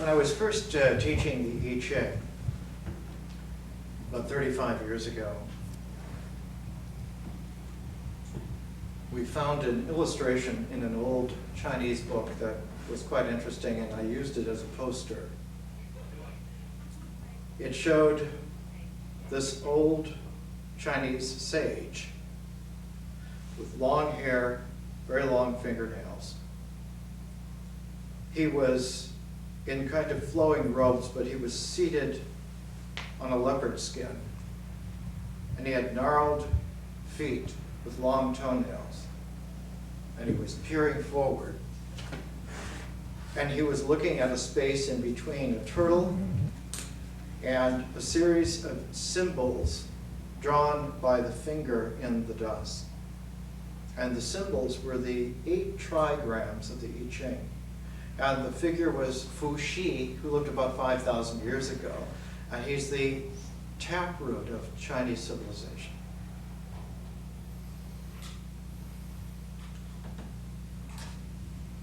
When I was first teaching the I Ching, about 35 years ago, we found an illustration in an old Chinese book that was quite interesting, and I used it as a poster. It showed this old Chinese sage with long hair, very long fingernails. He was in kind of flowing robes, but he was seated on a leopard skin. And he had gnarled feet with long toenails. And he was peering forward. And he was looking at a space in between a turtle and a series of symbols drawn by the finger in the dust. And the symbols were the 8 trigrams of the I Ching. And the figure was Fu Xi, who lived about 5,000 years ago. And he's the taproot of Chinese civilization.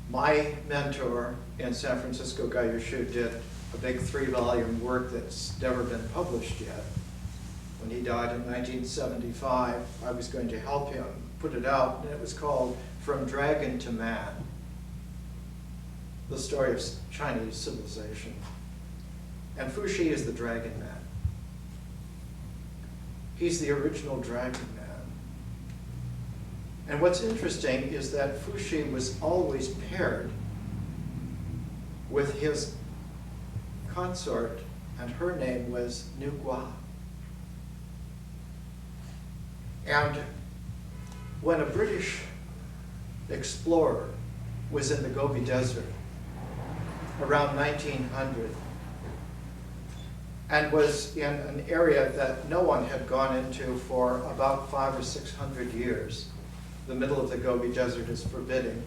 My mentor in San Francisco, Guy Yushu, did a big 3-volume work that's never been published yet. When he died in 1975, I was going to help him put it out, and it was called From Dragon to Man, the story of Chinese civilization. And Fu Xi is the dragon man. He's the original dragon man. And what's interesting is that Fu Xi was always paired with his consort, and her name was Nu Gua. And when a British explorer was in the Gobi Desert around 1900 and was in an area that no one had gone into for about 500 or 600 years, the middle of the Gobi Desert is forbidding.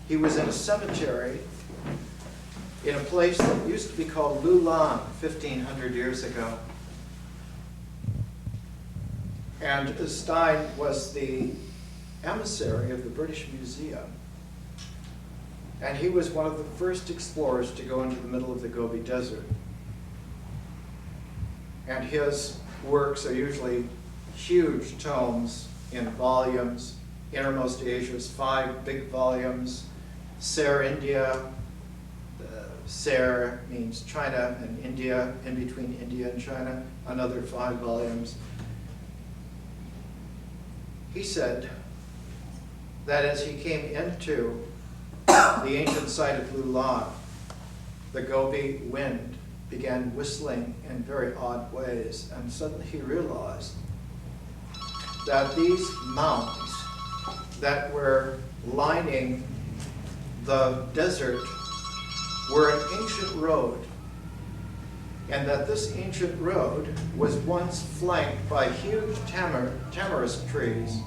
He was in a cemetery in a place that used to be called Lulan 1,500 years ago. And Stein was the emissary of the British Museum. And he was one of the first explorers to go into the middle of the Gobi Desert. And his works are usually huge tomes in volumes. Innermost Asia is 5 big volumes. Ser India, Ser means China and India, in between India and China, another 5 volumes. He said that as he came into the ancient site of Lulan, the Gobi wind began whistling in very odd ways, and suddenly he realized that these mounds that were lining the desert were an ancient road, and that this ancient road was once flanked by huge tamarisk trees,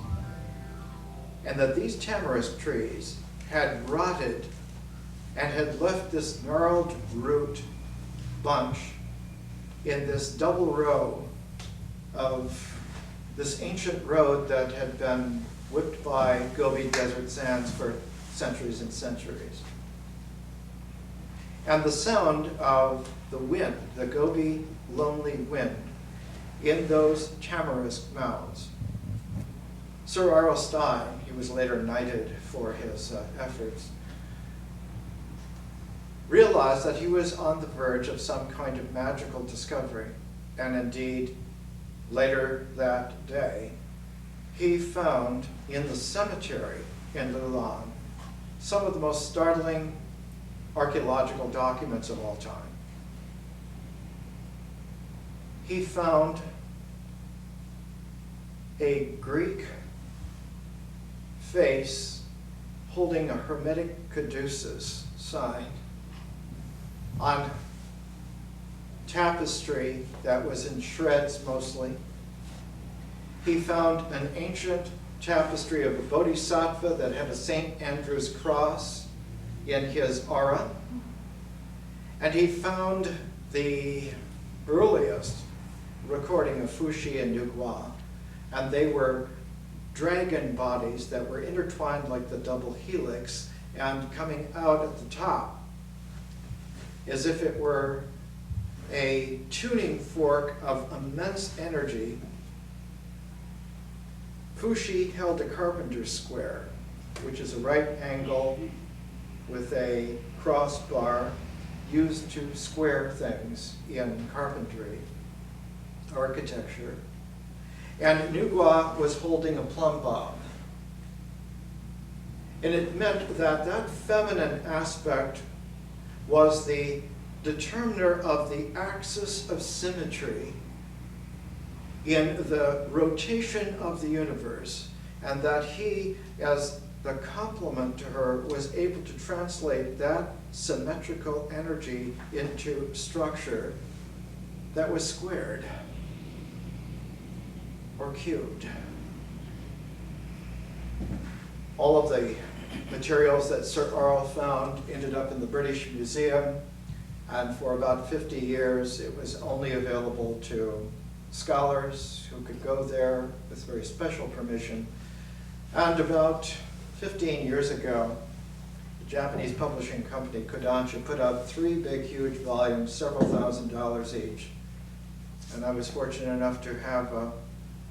and that these tamarisk trees had rotted and had left this gnarled root bunch in this double row of this ancient road that had been whipped by Gobi desert sands for centuries and centuries. And the sound of the wind, the Gobi lonely wind, in those tamarisk mounds. Sir R.L. Stein, he was later knighted for his efforts, realized that he was on the verge of some kind of magical discovery. And indeed, later that day, he found in the cemetery in Lulan some of the most startling archaeological documents of all time. He found a Greek face holding a hermetic caduceus sign on tapestry that was in shreds mostly. He found an ancient tapestry of a bodhisattva that had a St. Andrew's cross in his aura. And he found the earliest recording of Fu Xi and Nu Gua, and they were dragon bodies that were intertwined like the double helix and coming out at the top. as if it were a tuning fork of immense energy, Fuxi held a carpenter's square, which is a right angle with a crossbar used to square things in carpentry, architecture. And Nugua was holding a plumb bob. And it meant that that feminine aspect was the determiner of the axis of symmetry in the rotation of the universe, and that he, as the complement to her, was able to translate that symmetrical energy into structure that was squared or cubed. All of the materials that Sir Arl found ended up in the British Museum, and for about 50 years it was only available to scholars who could go there with very special permission. And about 15 years ago, the Japanese publishing company Kodansha put out 3 big, huge volumes, several $1,000s each. And I was fortunate enough to have a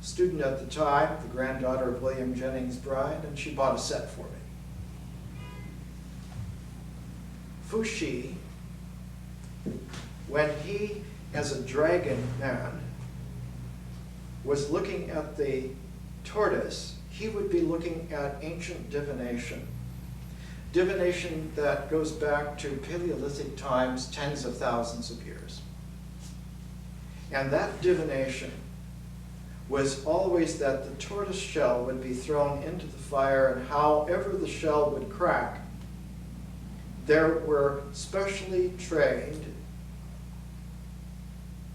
student at the time, the granddaughter of William Jennings Bryan, and she bought a set for me. Fuxi, when he, as a dragon man, was looking at the tortoise, he would be looking at ancient divination. Divination that goes back to Paleolithic times, tens of thousands of years. And that divination was always that the tortoise shell would be thrown into the fire, and however the shell would crack, there were specially trained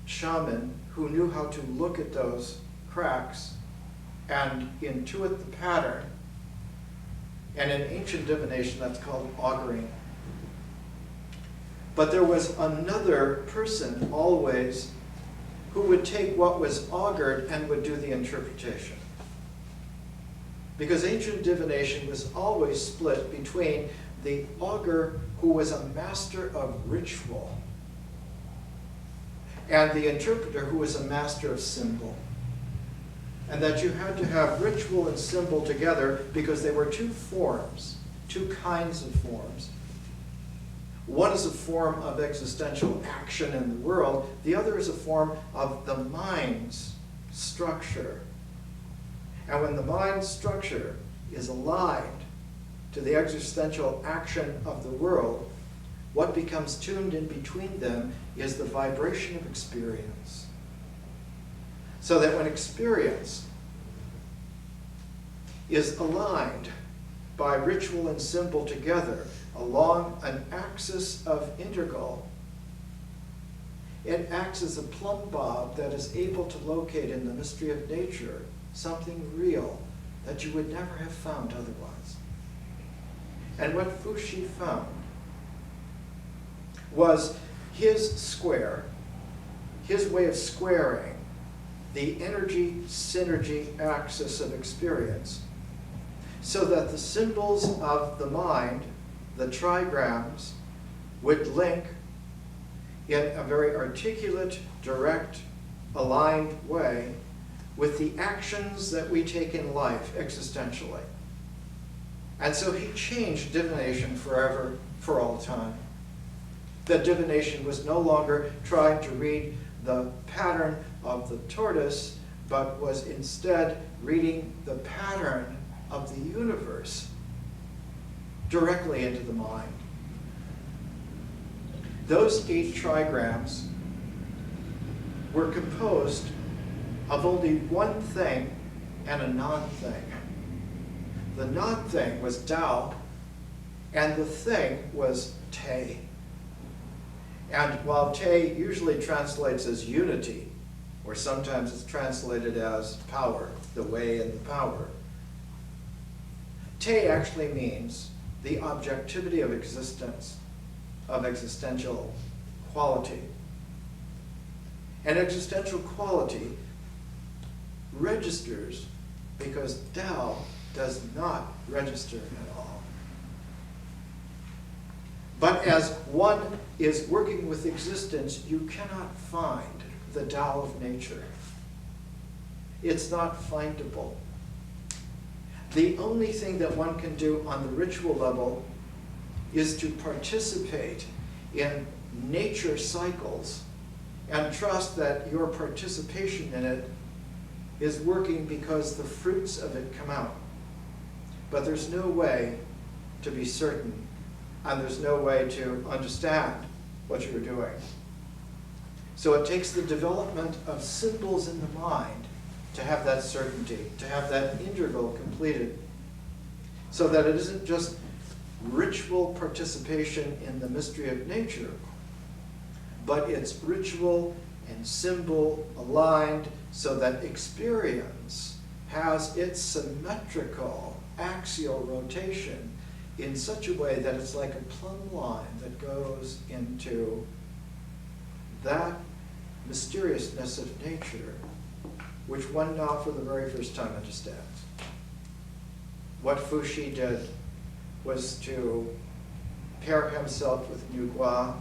shaman who knew how to look at those cracks and intuit the pattern. And in ancient divination, that's called auguring. But there was another person always who would take what was augured and would do the interpretation. Because ancient divination was always split between the augur, who was a master of ritual, and the interpreter, who was a master of symbol. And that you had to have ritual and symbol together because they were two forms, two kinds of forms. One is a form of existential action in the world. The other is a form of the mind's structure. And when the mind's structure is aligned to the existential action of the world, what becomes tuned in between them is the vibration of experience. So that when experience is aligned by ritual and symbol together along an axis of integral, it acts as a plumb bob that is able to locate in the mystery of nature something real that you would never have found otherwise. And what Fuxi found was his square, his way of squaring the energy synergy axis of experience, so that the symbols of the mind, the trigrams, would link in a very articulate, direct, aligned way with the actions that we take in life existentially. And so he changed divination forever, for all time. That divination was no longer trying to read the pattern of the tortoise, but was instead reading the pattern of the universe directly into the mind. Those 8 trigrams were composed of only one thing and a non-thing. The non-thing was Tao, and the thing was Te. And while Te usually translates as unity, or sometimes it's translated as power, the way and the power, Te actually means the objectivity of existence, of existential quality. And existential quality registers because Tao does not register at all. But as one is working with existence, you cannot find the Tao of nature. It's not findable. The only thing that one can do on the ritual level is to participate in nature cycles and trust that your participation in it is working because the fruits of it come out. But there's no way to be certain, and there's no way to understand what you're doing. So it takes the development of symbols in the mind to have that certainty, to have that integral completed, so that it isn't just ritual participation in the mystery of nature, but it's ritual and symbol aligned so that experience has its symmetrical axial rotation in such a way that it's like a plumb line that goes into that mysteriousness of nature, which one now for the very first time understands. What Fuxi did was to pair himself with Niu Gua,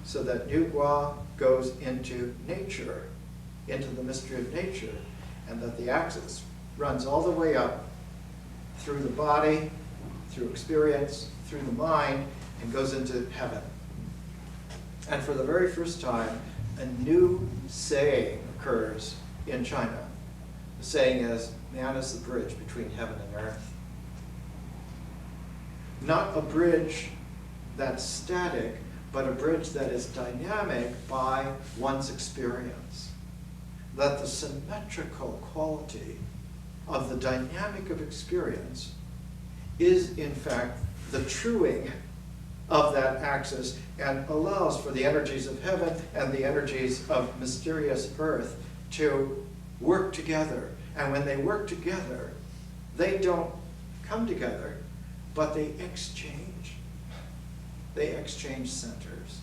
so that Niu Gua goes into nature, into the mystery of nature, and that the axis runs all the way up through the body, through experience, through the mind, and goes into heaven. And for the very first time, a new saying occurs in China. The saying is, man is the bridge between heaven and earth. Not a bridge that's static, but a bridge that is dynamic by one's experience. That the symmetrical quality of the dynamic of experience is, in fact, the truing of that axis and allows for the energies of heaven and the energies of mysterious earth to work together. And when they work together, they don't come together, but they exchange. They exchange centers.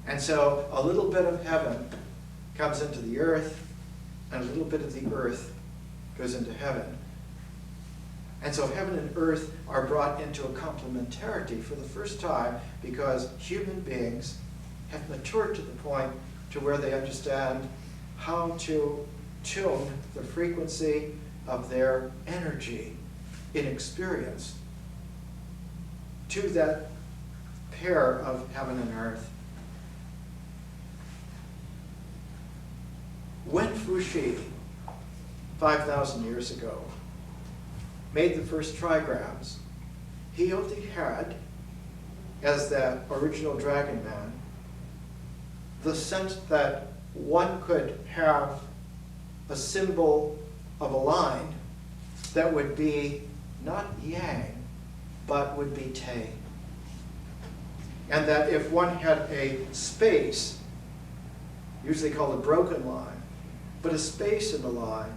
And so a little bit of heaven comes into the earth, and a little bit of the earth goes into heaven. And so heaven and earth are brought into a complementarity for the first time because human beings have matured to the point to where they understand how to tune the frequency of their energy in experience to that pair of heaven and earth. When Fuxi, 5,000 years ago, made the first trigrams, he only had, as the original dragon man, the sense that one could have a symbol of a line that would be not yang, but would be Te. And that if one had a space, usually called a broken line, but a space in the line,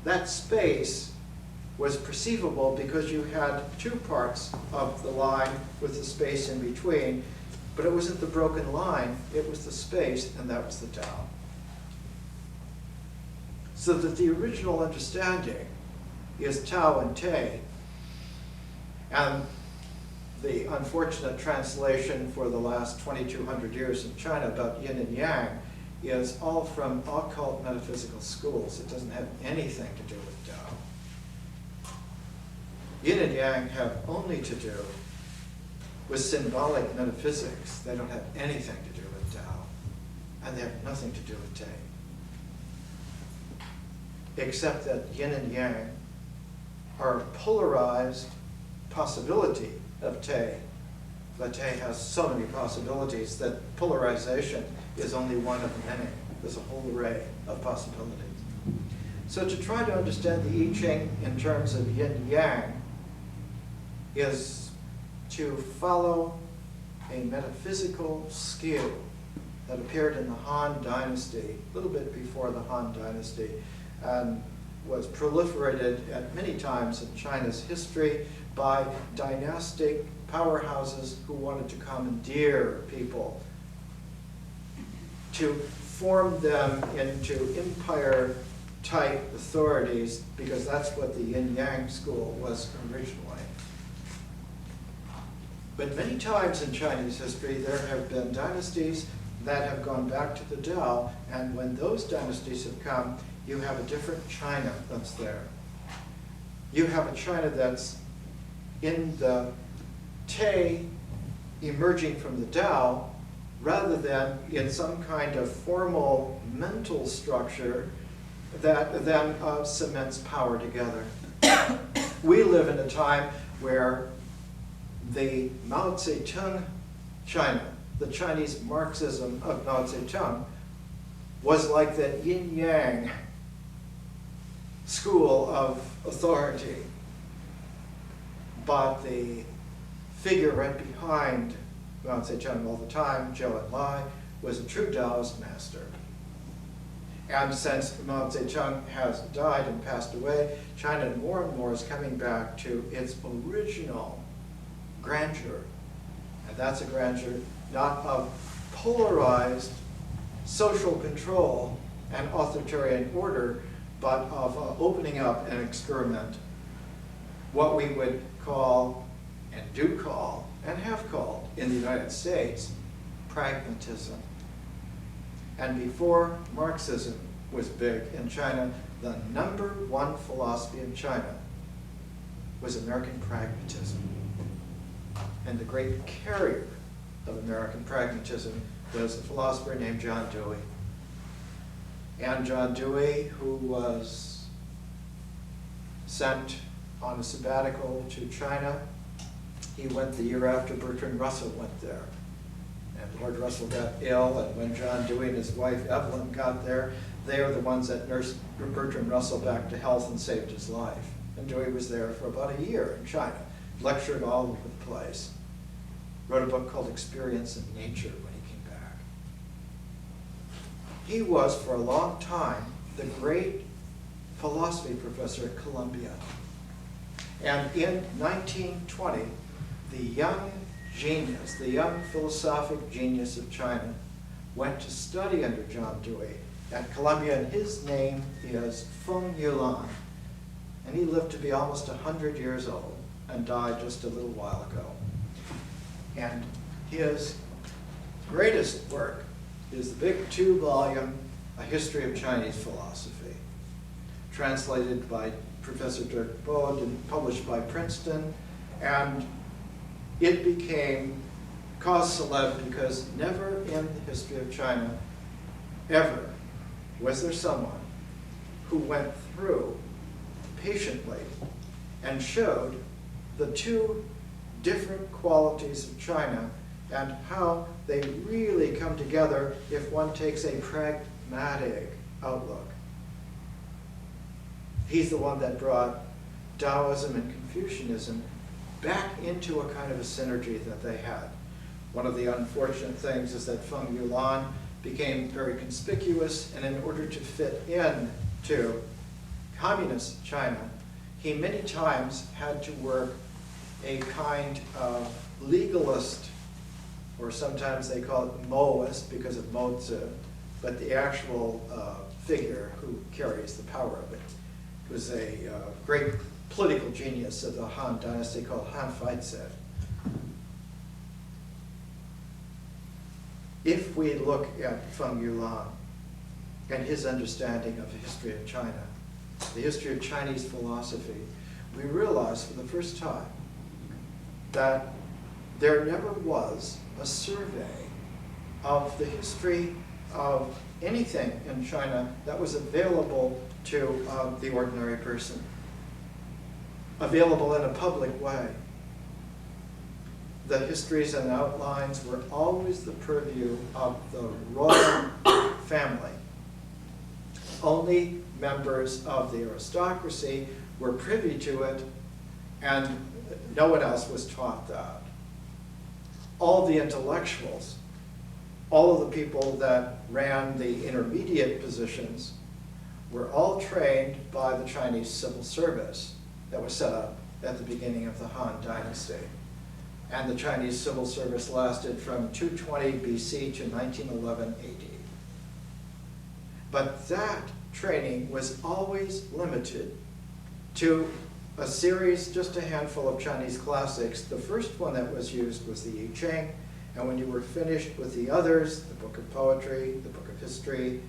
that space was perceivable because you had two parts of the line with the space in between, but it wasn't the broken line, it was the space, and that was the Tao. So that the original understanding is Tao and Te, and the unfortunate translation for the last 2,200 years in China about Yin and Yang is all from occult metaphysical schools. It doesn't have anything to do with Tao. Yin and Yang have only to do with symbolic metaphysics. They don't have anything to do with Tao, and they have nothing to do with Te. Except that Yin and Yang are a polarized possibility of Te. But Te has so many possibilities that polarization is only one of many. There's a whole array of possibilities. So to try to understand the I Ching in terms of Yin and Yang is to follow a metaphysical skill that appeared in the Han Dynasty, a little bit before the Han Dynasty, and was proliferated at many times in China's history by dynastic powerhouses who wanted to commandeer people, to form them into empire-type authorities, because that's what the Yin-Yang school was originally. But many times in Chinese history, there have been dynasties that have gone back to the Tao, and when those dynasties have come, you have a different China that's there. You have a China that's in the Te emerging from the Tao, rather than in some kind of formal mental structure that then cements power together. We live in a time where the Mao Zedong China, the Chinese Marxism of Mao Zedong, was like that Yin Yang school of authority. But the figure right behind Mao Zedong all the time, Zhou Enlai, was a true Taoist master. And since Mao Zedong has died and passed away, China more and more is coming back to its original grandeur. And that's a grandeur not of polarized social control and authoritarian order, but of opening up and experiment. What we would call, and do call, and have called in the United States, pragmatism. And before Marxism was big in China, the #1 philosophy in China was American pragmatism. And the great carrier of American pragmatism was a philosopher named John Dewey. And John Dewey, who was sent on a sabbatical to China, he went the year after Bertrand Russell went there. And Lord Russell got ill, and when John Dewey and his wife Evelyn got there, they are the ones that nursed Bertrand Russell back to health and saved his life. And Dewey was there for about a year in China, lectured all over the place. Wrote a book called Experience in Nature when he came back. He was, for a long time, the great philosophy professor at Columbia. And in 1920, the young genius, the young philosophic genius of China, went to study under John Dewey at Columbia, and his name is Feng Yulan. And he lived to be almost 100 years old and died just a little while ago. And his greatest work is the big 2-volume A History of Chinese Philosophy, translated by Professor Dirk Bode and published by Princeton. And it became cause célèbre because never in the history of China ever was there someone who went through patiently and showed the two different qualities of China and how they really come together if one takes a pragmatic outlook. He's the one that brought Taoism and Confucianism back into a kind of a synergy that they had. One of the unfortunate things is that Feng Yulan became very conspicuous, and in order to fit in to communist China, he many times had to work a kind of legalist, or sometimes they call it Moist because of Mozi, but the actual figure who carries the power of it was a great political genius of the Han Dynasty called Han Feize. If we look at Feng Yulan and his understanding of the history of China, the history of Chinese philosophy, we realize for the first time that there never was a survey of the history of anything in China that was available to the ordinary person, available in a public way. The histories and outlines were always the purview of the royal family. Only members of the aristocracy were privy to it, and no one else was taught that. All the intellectuals, all of the people that ran the intermediate positions, were all trained by the Chinese civil service that was set up at the beginning of the Han Dynasty. And the Chinese civil service lasted from 220 BC to 1911 AD. But that training was always limited to a series, just a handful of Chinese classics. The first one that was used was the I Ching, and when you were finished with the others, the book of poetry, the book of history,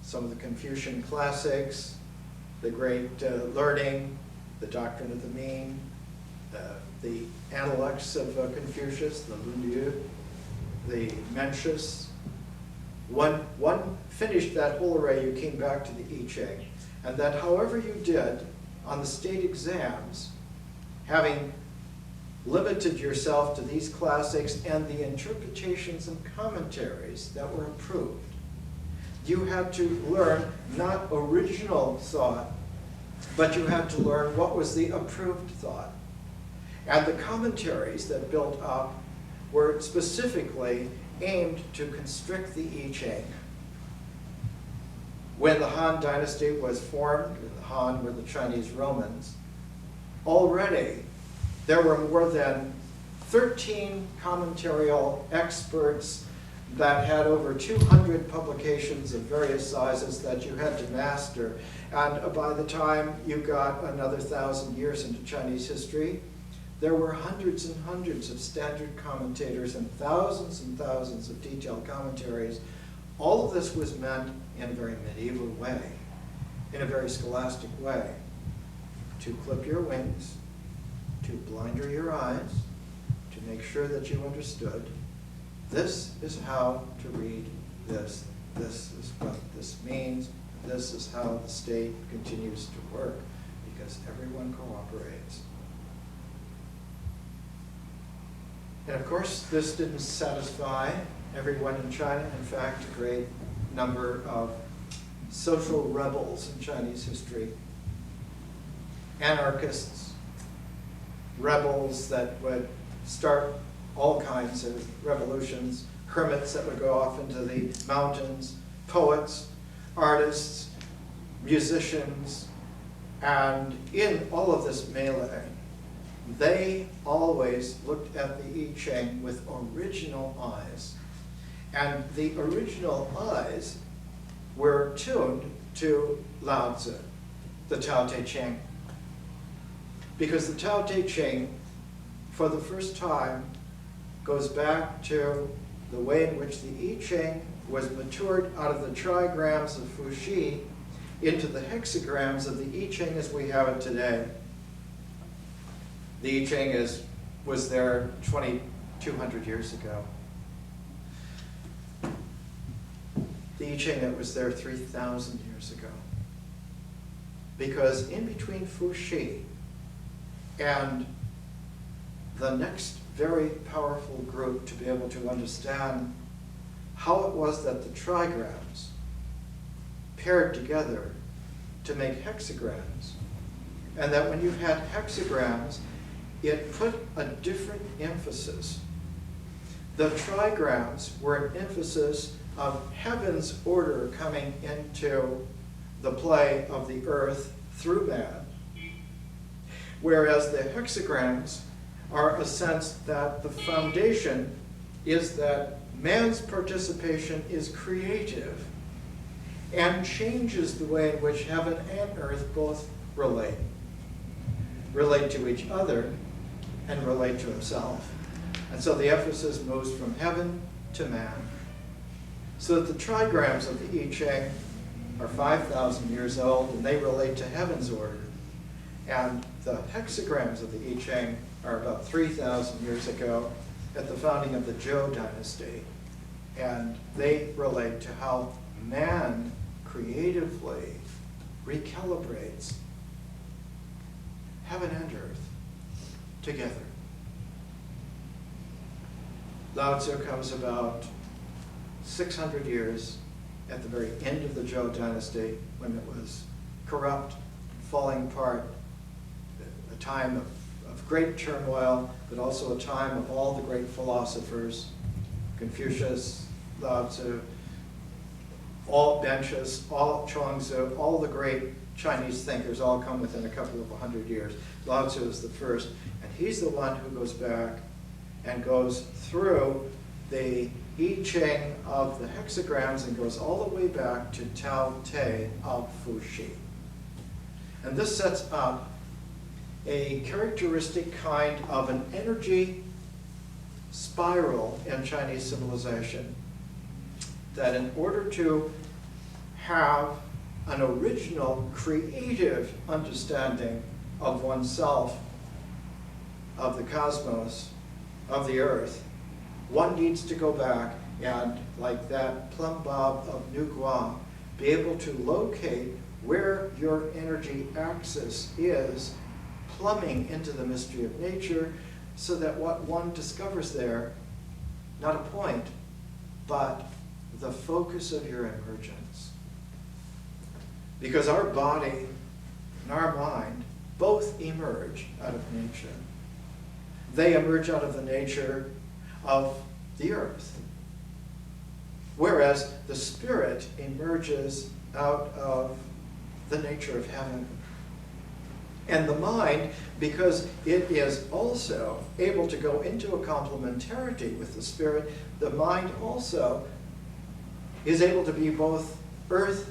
some of the Confucian classics, the great learning, the doctrine of the mean, the Analects of Confucius, the Lunyu, the Mencius. One finished that whole array, you came back to the I Ching. And that however you did on the state exams, having limited yourself to these classics and the interpretations and commentaries that were approved, you had to learn not original thought, but you had to learn what was the approved thought. And the commentaries that built up were specifically aimed to constrict the I Ching. When the Han Dynasty was formed, the Han were the Chinese Romans, already there were more than 13 commentarial experts that had over 200 publications of various sizes that you had to master. And by the time you got another 1,000 years into Chinese history, there were hundreds and hundreds of standard commentators and thousands of detailed commentaries. All of this was meant in a very medieval way, in a very scholastic way, to clip your wings, to blinder your eyes, to make sure that you understood. This is how to read this. This is what this means. This is how the state continues to work, because everyone cooperates. And of course, this didn't satisfy everyone in China. In fact, a great number of social rebels in Chinese history, anarchists, rebels that would start all kinds of revolutions, hermits that would go off into the mountains, poets, artists, musicians, and in all of this melee, they always looked at the I Ching with original eyes. And the original eyes were tuned to Lao Tzu, the Tao Te Ching. Because the Tao Te Ching, for the first time, goes back to the way in which the I Ching was matured out of the trigrams of Fuxi into the hexagrams of the I Ching as we have it today. The I Ching was there 2,200 years ago. The I Ching that was there 3,000 years ago. Because in between Fuxi and the next very powerful group to be able to understand how it was that the trigrams paired together to make hexagrams, and that when you had hexagrams, it put a different emphasis. The trigrams were an emphasis of heaven's order coming into the play of the earth through man, whereas the hexagrams are a sense that the foundation is that man's participation is creative and changes the way in which heaven and earth both relate to each other and relate to himself. And so the emphasis moves from heaven to man. So that the trigrams of the I Ching are 5,000 years old, and they relate to heaven's order. And the hexagrams of the I Ching are about 3,000 years ago at the founding of the Zhou dynasty. And they relate to how man creatively recalibrates heaven and earth together. Lao Tzu comes about 600 years at the very end of the Zhou dynasty, when it was corrupt, falling apart, a time of great turmoil, but also a time of all the great philosophers, Confucius, Lao Tzu, all Mencius, all Chuang-Tzu, all the great Chinese thinkers all come within a couple of 100 years. Lao Tzu is the first, and he's the one who goes back and goes through the I Ching of the hexagrams and goes all the way back to Tao Te of Fuxi. And this sets up a characteristic kind of an energy spiral in Chinese civilization, that in order to have an original creative understanding of oneself, of the cosmos, of the earth, one needs to go back and, like that plumb bob of New Guam, be able to locate where your energy axis is plumbing into the mystery of nature, so that what one discovers there, not a point, but the focus of your emergence. Because our body and our mind both emerge out of nature. They emerge out of the nature of the earth, whereas the spirit emerges out of the nature of heaven. And the mind, because it is also able to go into a complementarity with the spirit, the mind also is able to be both earth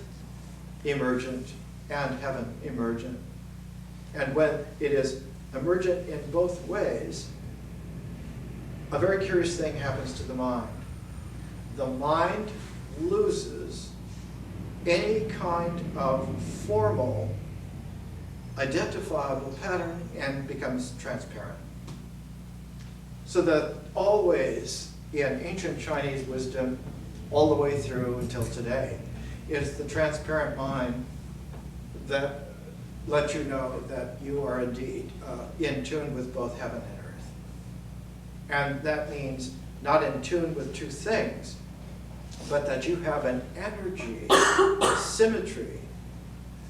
emergent and heaven emergent. And when it is emergent in both ways, a very curious thing happens to the mind. The mind loses any kind of formal, identifiable pattern and becomes transparent. So that always in ancient Chinese wisdom, all the way through until today, it's the transparent mind that lets you know that you are indeed in tune with both heaven and earth. And that means not in tune with two things, but that you have an energy symmetry,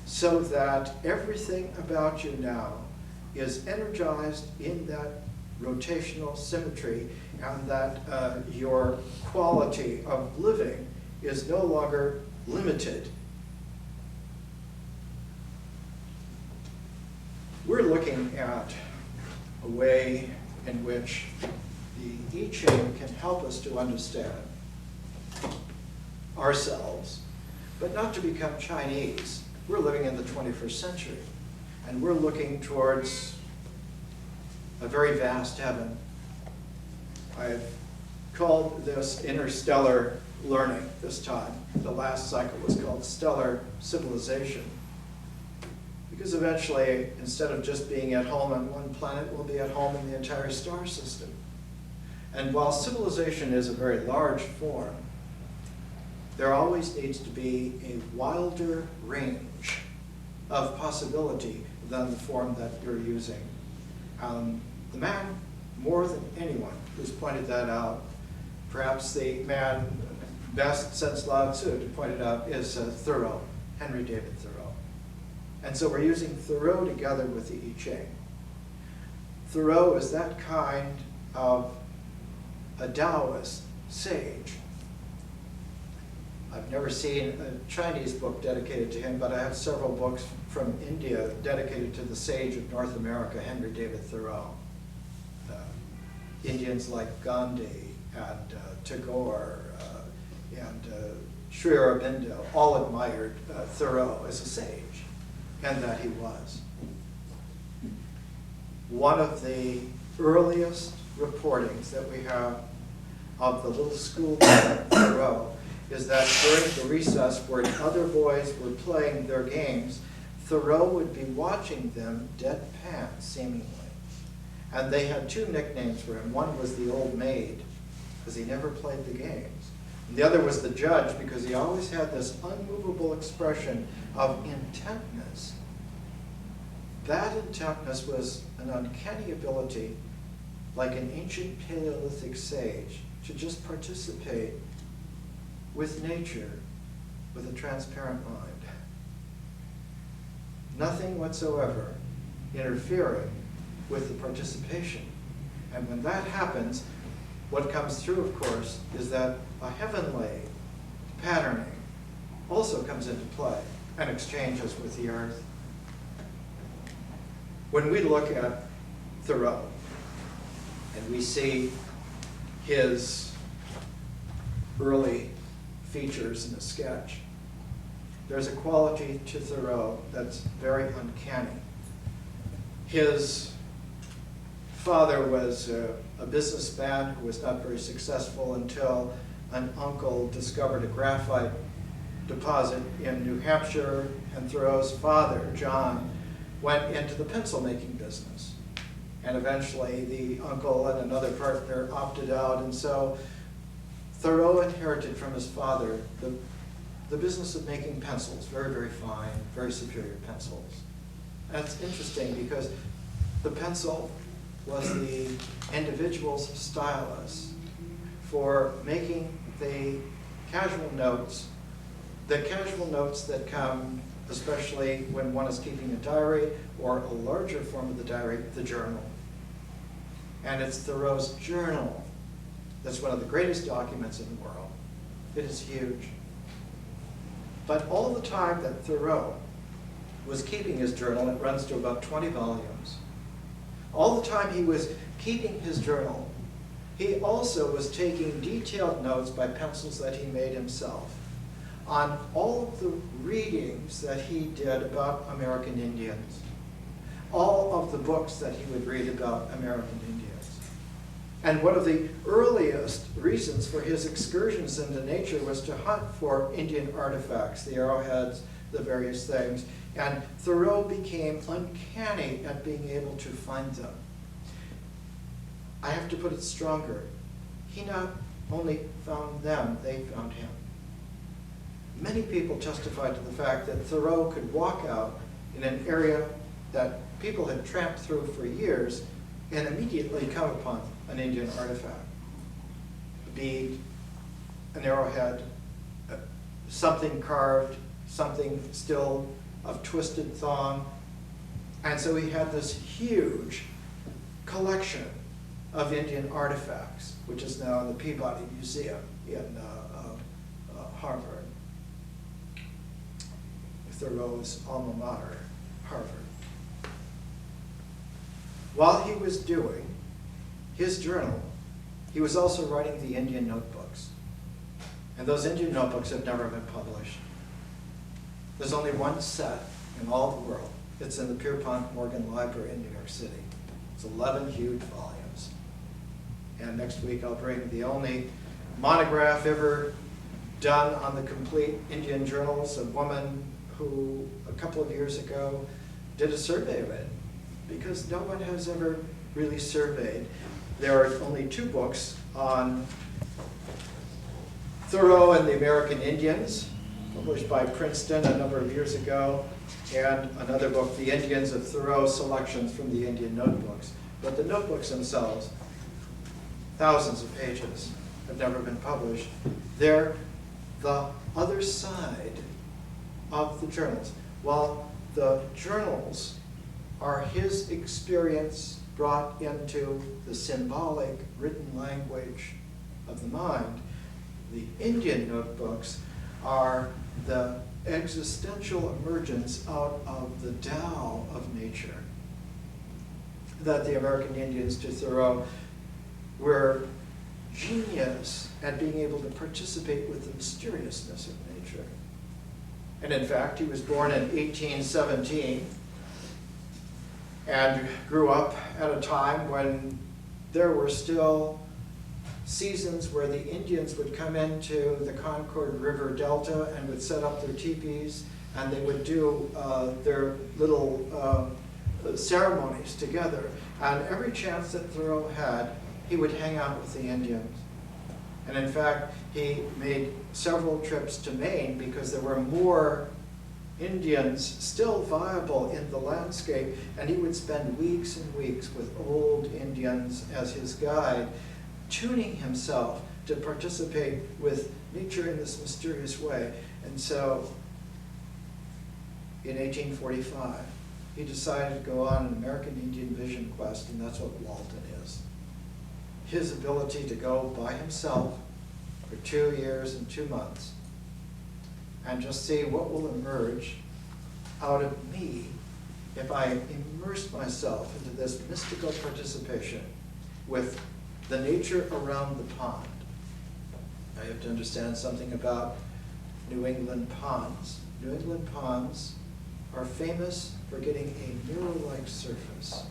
so that everything about you now is energized in that rotational symmetry, and that your quality of living is no longer limited. We're looking at a way in which the I Ching can help us to understand ourselves, but not to become Chinese. We're living in the 21st century, and we're looking towards a very vast heaven. I've called this Interstellar Learning this time. The last cycle was called Stellar Civilization, because eventually, instead of just being at home on one planet, we'll be at home in the entire star system. And while civilization is a very large form, there always needs to be a wilder range of possibility than the form that you're using. The man, more than anyone, who's pointed that out, perhaps the man best since Lao Tzu to point it out, is Thoreau, Henry David Thoreau. And so we're using Thoreau together with the I Ching. Thoreau is that kind of a Taoist sage. I've never seen a Chinese book dedicated to him, but I have several books from India dedicated to the sage of North America, Henry David Thoreau. Indians like Gandhi and Tagore and Sri Aurobindo all admired Thoreau as a sage, and that he was. One of the earliest reportings that we have of the little school boy Thoreau is that during the recess where other boys were playing their games, Thoreau would be watching them deadpan, seemingly. And they had two nicknames for him. One was the old maid, because he never played the games. And the other was the judge, because he always had this unmovable expression of intentness. That intentness was an uncanny ability, like an ancient Paleolithic sage, to just participate with nature with a transparent mind. Nothing whatsoever interfering with the participation. And when that happens, what comes through, of course, is that a heavenly patterning also comes into play and exchanges with the earth. When we look at Thoreau and we see his early features in a sketch, there's a quality to Thoreau that's very uncanny. His father was a businessman who was not very successful until an uncle discovered a graphite deposit in New Hampshire, and Thoreau's father, John, went into the pencil making business. And eventually the uncle and another partner opted out, and so Thoreau inherited from his father the business of making pencils, very, very fine, very superior pencils. And it's interesting because the pencil was the individual's stylus for making the casual notes that come especially when one is keeping a diary, or a larger form of the diary, the journal. And it's Thoreau's journal that's one of the greatest documents in the world. It is huge. But all the time that Thoreau was keeping his journal, it runs to about 20 volumes, all the time he was keeping his journal, he also was taking detailed notes by pencils that he made himself on all of the readings that he did about American Indians, all of the books that he would read about American Indians. And one of the earliest reasons for his excursions into nature was to hunt for Indian artifacts, the arrowheads, the various things. And Thoreau became uncanny at being able to find them. I have to put it stronger. He not only found them, they found him. Many people testified to the fact that Thoreau could walk out in an area that people had tramped through for years and immediately come upon an Indian artifact. A bead, an arrowhead, something carved, something still of twisted thong. And so he had this huge collection of Indian artifacts, which is now in the Peabody Museum in Harvard. Thoreau's alma mater, Harvard. While he was doing his journal, he was also writing the Indian notebooks. And those Indian notebooks have never been published. There's only one set in all the world. It's in the Pierpont Morgan Library in New York City. It's 11 huge volumes. And next week I'll bring the only monograph ever done on the complete Indian journals, a woman who a couple of years ago did a survey of it, because no one has ever really surveyed. There are only 2 books on Thoreau and the American Indians, published by Princeton a number of years ago, and another book, The Indians of Thoreau, Selections from the Indian Notebooks. But the notebooks themselves, thousands of pages, have never been published. They're the other side of the journals. While the journals are his experience brought into the symbolic written language of the mind, the Indian notebooks are the existential emergence out of the Tao of nature that the American Indians to Thoreau were genius at being able to participate with the mysteriousness of nature. And in fact, he was born in 1817 and grew up at a time when there were still seasons where the Indians would come into the Concord River Delta and would set up their teepees, and they would do their little ceremonies together. And every chance that Thoreau had, he would hang out with the Indians. And in fact, he made several trips to Maine because there were more Indians still viable in the landscape, and he would spend weeks and weeks with old Indians as his guide, tuning himself to participate with nature in this mysterious way. And so, in 1845, he decided to go on an American Indian vision quest, and that's what Walton is. His ability to go by himself for 2 years and 2 months and just see what will emerge out of me if I immerse myself into this mystical participation with the nature around the pond. Now you have to understand something about New England ponds. New England ponds are famous for getting a mirror-like surface,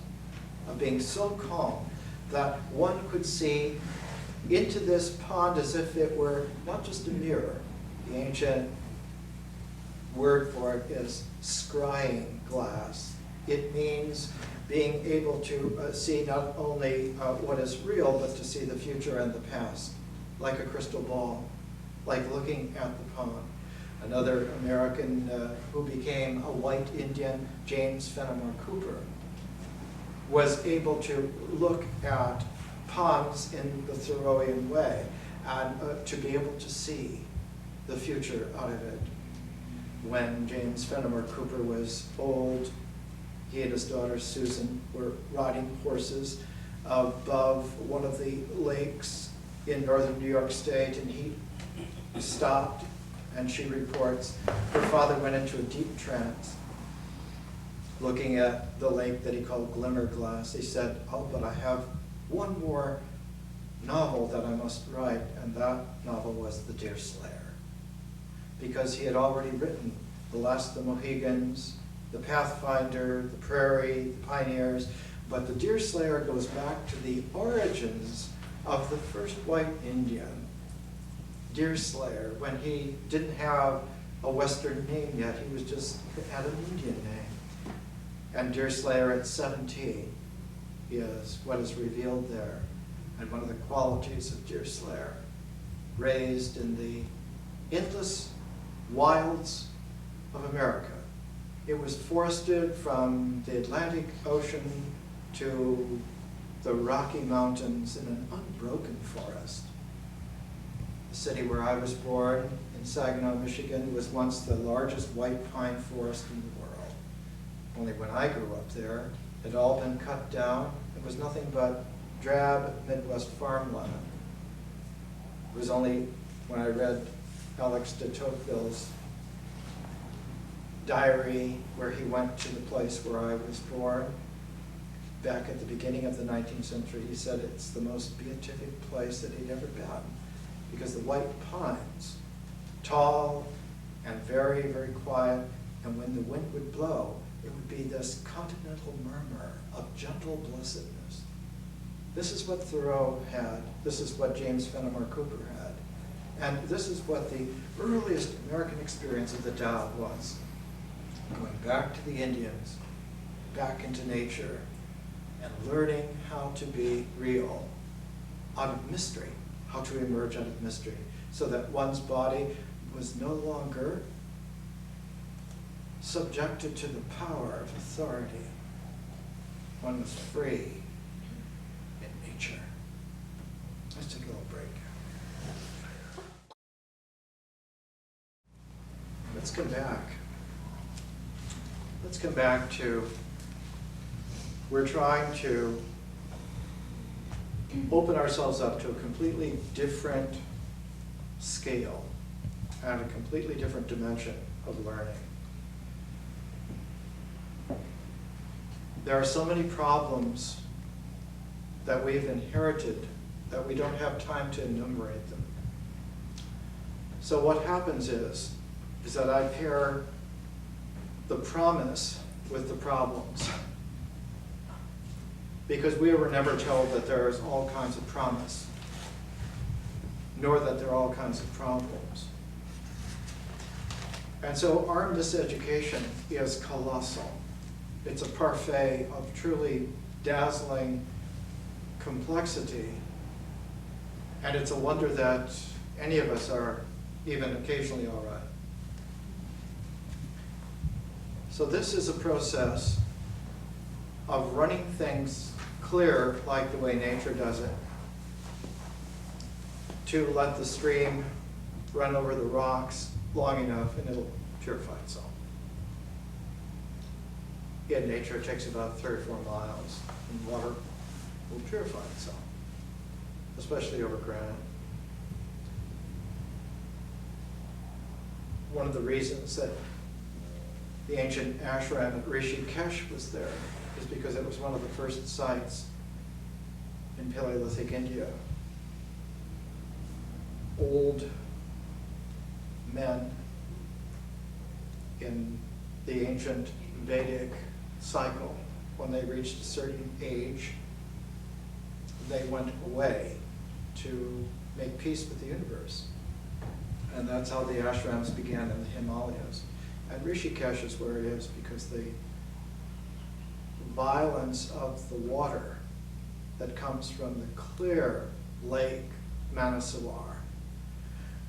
of being so calm that one could see into this pond as if it were not just a mirror. The ancient word for it is scrying glass. It means being able to see not only what is real, but to see the future and the past, like a crystal ball, like looking at the pond. Another American who became a white Indian, James Fenimore Cooper, was able to look at ponds in the Thoreauian way and to be able to see the future out of it. When James Fenimore Cooper was old, he and his daughter Susan were riding horses above one of the lakes in northern New York State, and he stopped, and she reports her father went into a deep trance looking at the lake that he called Glimmer Glass. He said, "Oh, but I have one more novel that I must write," and that novel was The Deer Slayer, because he had already written The Last of the Mohegans, The Pathfinder, The Prairie, The Pioneers, but The Deer Slayer goes back to the origins of the first white Indian, Deer Slayer, when he didn't have a Western name yet. He was just had an Indian name. And Deer Slayer at 17 is what is revealed there. And one of the qualities of Deer Slayer, raised in the endless wilds of America. It was forested from the Atlantic Ocean to the Rocky Mountains in an unbroken forest. The city where I was born, in Saginaw, Michigan, was once the largest white pine forest in the world. Only when I grew up there, it had all been cut down. It was nothing but drab Midwest farmland. It was only when I read Alex de Tocqueville's diary, where he went to the place where I was born, back at the beginning of the 19th century, he said it's the most beatific place that he'd ever been, because the white pines, tall and very, very quiet, and when the wind would blow, it would be this continental murmur of gentle blessedness. This is what Thoreau had. This is what James Fenimore Cooper had. And this is what the earliest American experience of the Tao was. Going back to the Indians, back into nature, and learning how to be real out of mystery, how to emerge out of mystery, so that one's body was no longer subjected to the power of authority. One was free in nature. Let's take a little break. Let's come back. Let's come back to, we're trying to open ourselves up to a completely different scale and a completely different dimension of learning. There are so many problems that we've inherited that we don't have time to enumerate them. So what happens is that I pair the promise with the problems. Because we were never told that there's all kinds of promise, nor that there are all kinds of problems. And so our miseducation is colossal. It's a parfait of truly dazzling complexity. And it's a wonder that any of us are even occasionally all right. So this is a process of running things clear like the way nature does it, to let the stream run over the rocks long enough and it'll purify itself. In nature, it takes about 3 or 4 miles, and water will purify itself, especially over granite. One of the reasons that the ancient ashram at Rishikesh was there is because it was one of the first sites in Paleolithic India. Old men in the ancient Vedic cycle. When they reached a certain age, they went away to make peace with the universe. And that's how the ashrams began in the Himalayas. And Rishikesh is where it is because the violence of the water that comes from the clear lake Manasawar,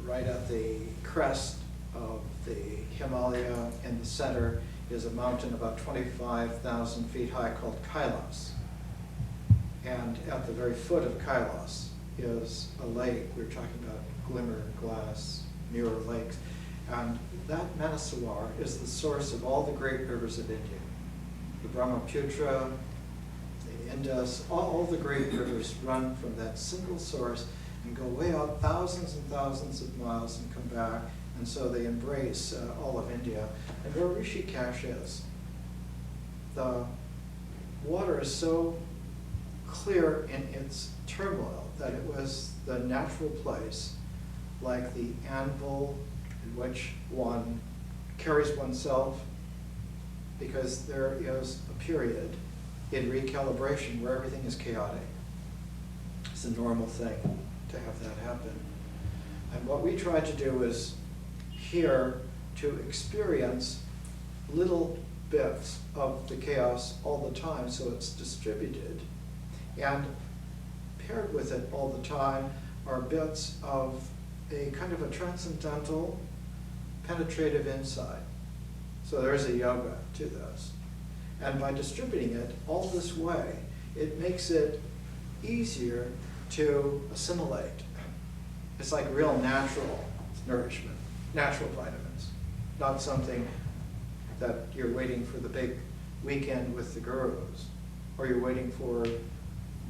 right at the crest of the Himalaya in the center is a mountain about 25,000 feet high called Kailas. And at the very foot of Kailas is a lake. We're talking about glimmer, glass, mirror lakes. And that Manasawar is the source of all the great rivers of India. The Brahmaputra, the Indus, all the great rivers run from that single source and go way out thousands and thousands of miles and come back. And so they embrace all of India. And where Rishikesh is, the water is so clear in its turmoil that it was the natural place, like the anvil in which one carries oneself, because there is a period in recalibration where everything is chaotic. It's a normal thing to have that happen. And what we try to do is here to experience little bits of the chaos all the time so it's distributed. And paired with it all the time are bits of a kind of a transcendental, penetrative insight. So there's a yoga to this. And by distributing it all this way, it makes it easier to assimilate. It's like real natural nourishment, natural vitamins, not something that you're waiting for the big weekend with the gurus, or you're waiting for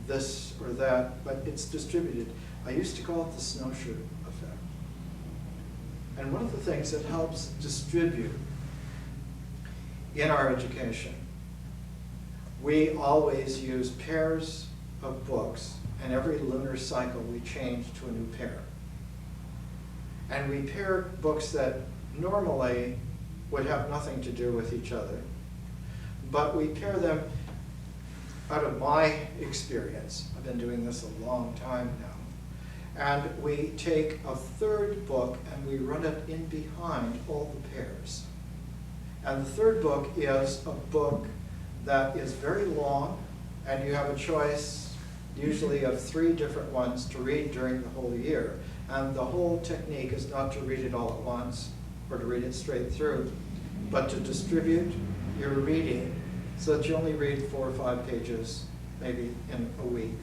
this or that, but it's distributed. I used to call it the snowshoe effect. And one of the things that helps distribute in our education, we always use pairs of books, and every lunar cycle we change to a new pair. And we pair books that normally would have nothing to do with each other, but we pair them out of my experience. I've been doing this a long time now. And we take a third book and we run it in behind all the pairs. And the third book is a book that is very long, and you have a choice usually of 3 different ones to read during the whole year. And the whole technique is not to read it all at once or to read it straight through, but to distribute your reading so that you only read 4 or 5 pages, maybe in a week,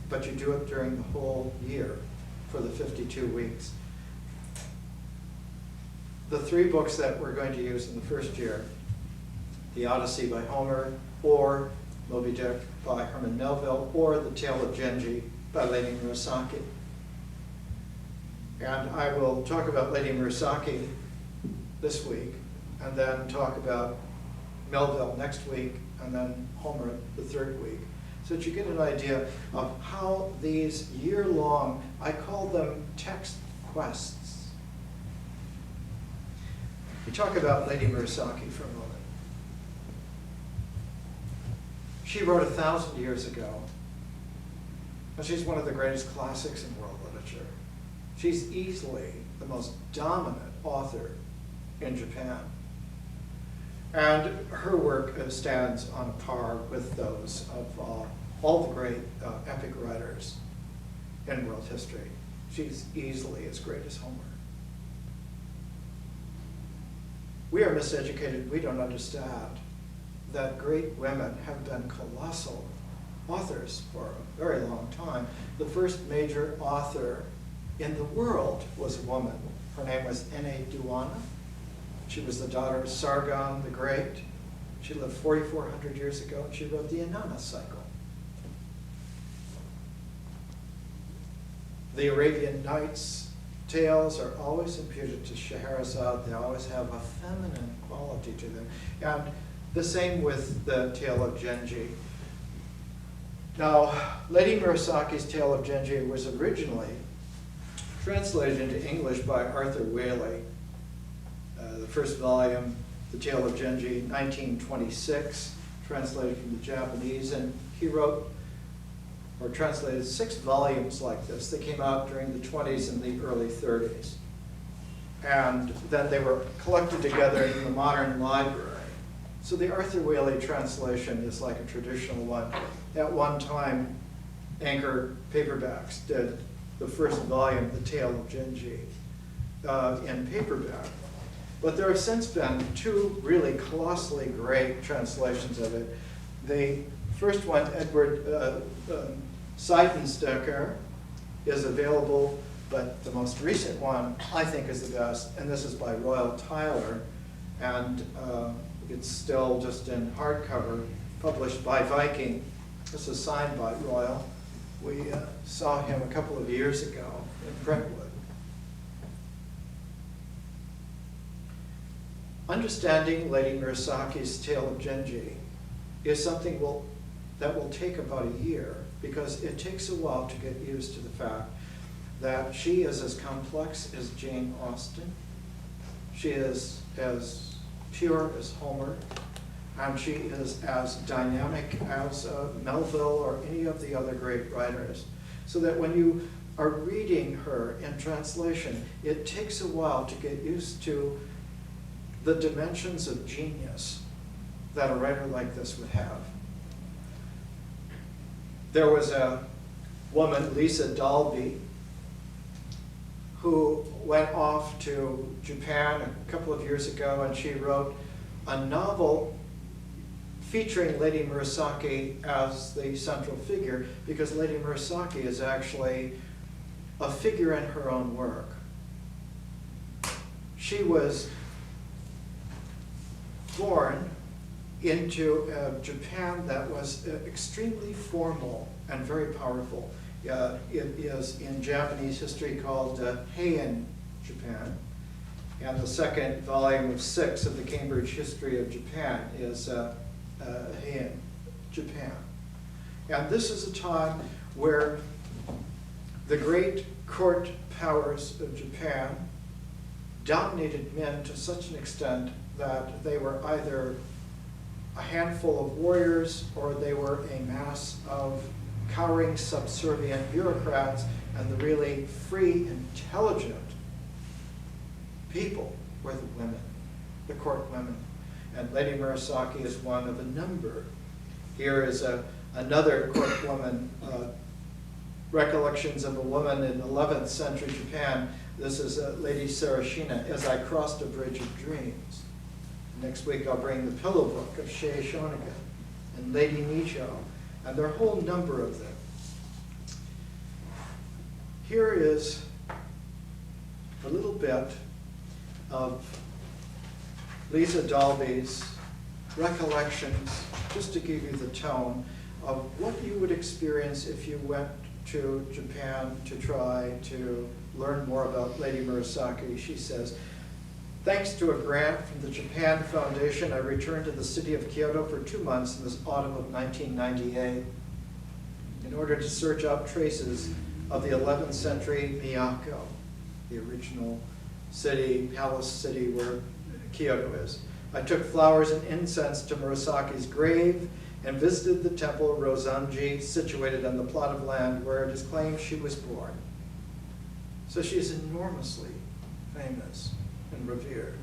but you do it during the whole year for the 52 weeks. The 3 books that we're going to use in the first year, The Odyssey by Homer, or Moby Dick by Herman Melville, or The Tale of Genji by Lady Murasaki. And I will talk about Lady Murasaki this week, and then talk about Melville next week, and then Homer the 3rd week, so that you get an idea of how these year-long, I call them text quests. We talk about Lady Murasaki for a moment. She wrote 1,000 years ago, and she's one of the greatest classics in world literature. She's easily the most dominant author in Japan. And her work stands on a par with those of all the great epic writers in world history. She's easily as great as Homer. We are miseducated. We don't understand that great women have been colossal authors for a very long time. The first major author in the world was a woman. Her name was Enheduanna. She was the daughter of Sargon the Great. She lived 4,400 years ago, and she wrote the Inanna cycle. The Arabian Nights tales are always imputed to Scheherazade. They always have a feminine quality to them. And the same with the Tale of Genji. Now, Lady Murasaki's Tale of Genji was originally translated into English by Arthur Waley. The first volume The Tale of Genji, 1926, translated from the Japanese, and he wrote or translated 6 volumes like this. They came out during the 20s and the early 30s. And then they were collected together in the modern library. So the Arthur Waley translation is like a traditional one. At one time, Anchor Paperbacks did the first volume, The Tale of Genji, in paperback. But there have since been 2 really colossally great translations of it. The first one, Edward Seitenstecker, is available, but the most recent one I think is the best, and this is by Royal Tyler, and it's still just in hardcover, published by Viking. This is signed by Royal. We saw him a couple of years ago in Brentwood. Understanding Lady Murasaki's Tale of Genji is something that will take about a year, because it takes a while to get used to the fact that she is as complex as Jane Austen, she is as pure as Homer, and she is as dynamic as Melville or any of the other great writers. So that when you are reading her in translation, it takes a while to get used to the dimensions of genius that a writer like this would have. There was a woman, Lisa Dalby, who went off to Japan a couple of years ago, and she wrote a novel featuring Lady Murasaki as the central figure, because Lady Murasaki is actually a figure in her own work. She was born into Japan that was extremely formal and very powerful. It is in Japanese history called Heian Japan, and the second volume of 6 of the Cambridge History of Japan is Heian Japan. And this is a time where the great court powers of Japan dominated men to such an extent that they were either a handful of warriors or they were a mass of cowering, subservient bureaucrats, and the really free, intelligent people were the women, the court women. And Lady Murasaki is one of a number. Here is another court woman, recollections of a woman in 11th century Japan. This is Lady Sarashina, As I Crossed a Bridge of Dreams. Next week I'll bring the Pillow Book of Shea Shonigan and Lady Nicho, and there are a whole number of them. Here is a little bit of Lisa Dalby's recollections, just to give you the tone of what you would experience if you went to Japan to try to learn more about Lady Murasaki. She says, "Thanks to a grant from the Japan Foundation, I returned to the city of Kyoto for 2 months in this autumn of 1998 in order to search out traces of the 11th century Miyako, the original city, palace city where Kyoto is. I took flowers and incense to Murasaki's grave and visited the temple Rosanji, situated on the plot of land where it is claimed she was born." So she is enormously famous and revered.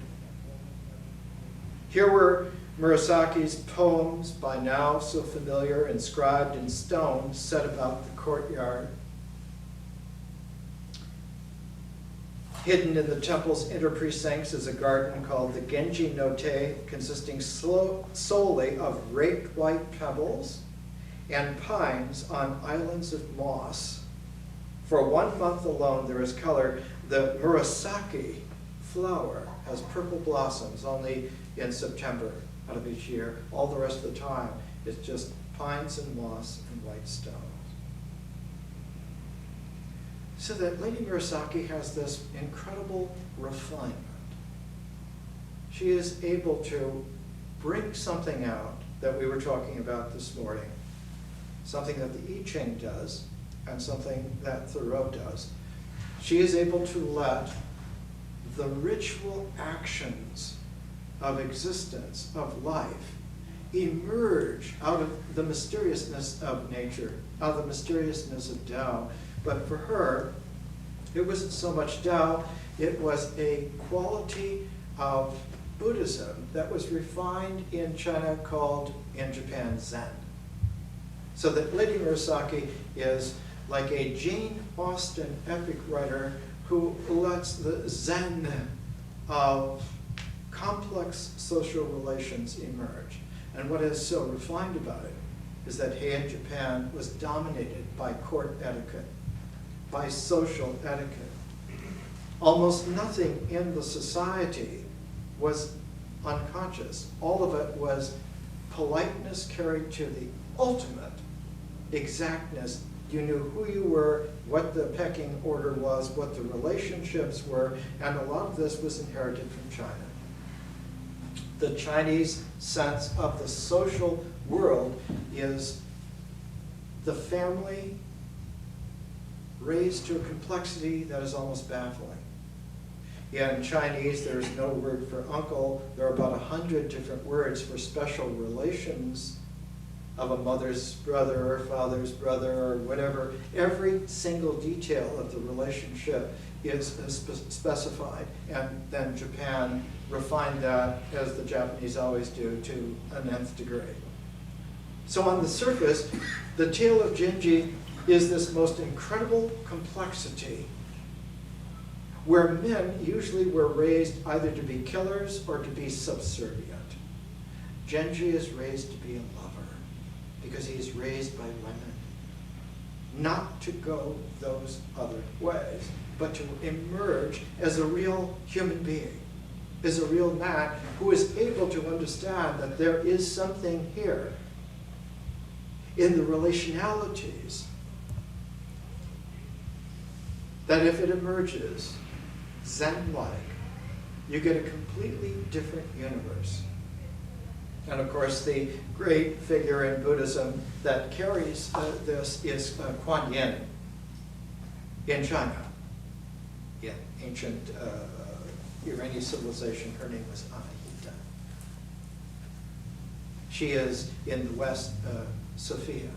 Here were Murasaki's poems, by now so familiar, inscribed in stone, set about the courtyard. Hidden in the temple's inner precincts is a garden called the Genji no Te, consisting solely of raked white pebbles and pines on islands of moss. For 1 month alone there is color. The Murasaki flower has purple blossoms only in September out of each year. All the rest of the time it's just pines and moss and white stones. So that Lady Murasaki has this incredible refinement. She is able to bring something out that we were talking about this morning, something that the I Ching does and something that Thoreau does. She is able to let the ritual actions of existence, of life, emerge out of the mysteriousness of nature, out of the mysteriousness of Tao. But for her, it wasn't so much Tao, it was a quality of Buddhism that was refined in China called, in Japan, Zen. So that Lady Murasaki is like a Jane Austen epic writer who lets the Zen of complex social relations emerge. And what is so refined about it is that Heian Japan was dominated by court etiquette, by social etiquette. Almost nothing in the society was unconscious. All of it was politeness carried to the ultimate exactness. You knew who you were, what the pecking order was, what the relationships were, and a lot of this was inherited from China. The Chinese sense of the social world is the family raised to a complexity that is almost baffling. In Chinese, there's no word for uncle. There are about 100 different words for special relations of a mother's brother or father's brother or whatever. Every single detail of the relationship is specified. And then Japan refined that, as the Japanese always do, to an nth degree. So on the surface, the Tale of Genji is this most incredible complexity where men usually were raised either to be killers or to be subservient. Genji is raised to be a lover because he is raised by women, not to go those other ways, but to emerge as a real human being, as a real man who is able to understand that there is something here in the relationalities that if it emerges Zen-like, you get a completely different universe. And of course, the great figure in Buddhism that carries this is Kuan Yin in China. In ancient Iranian civilization, her name was Anahita. She is in the West, Sophia.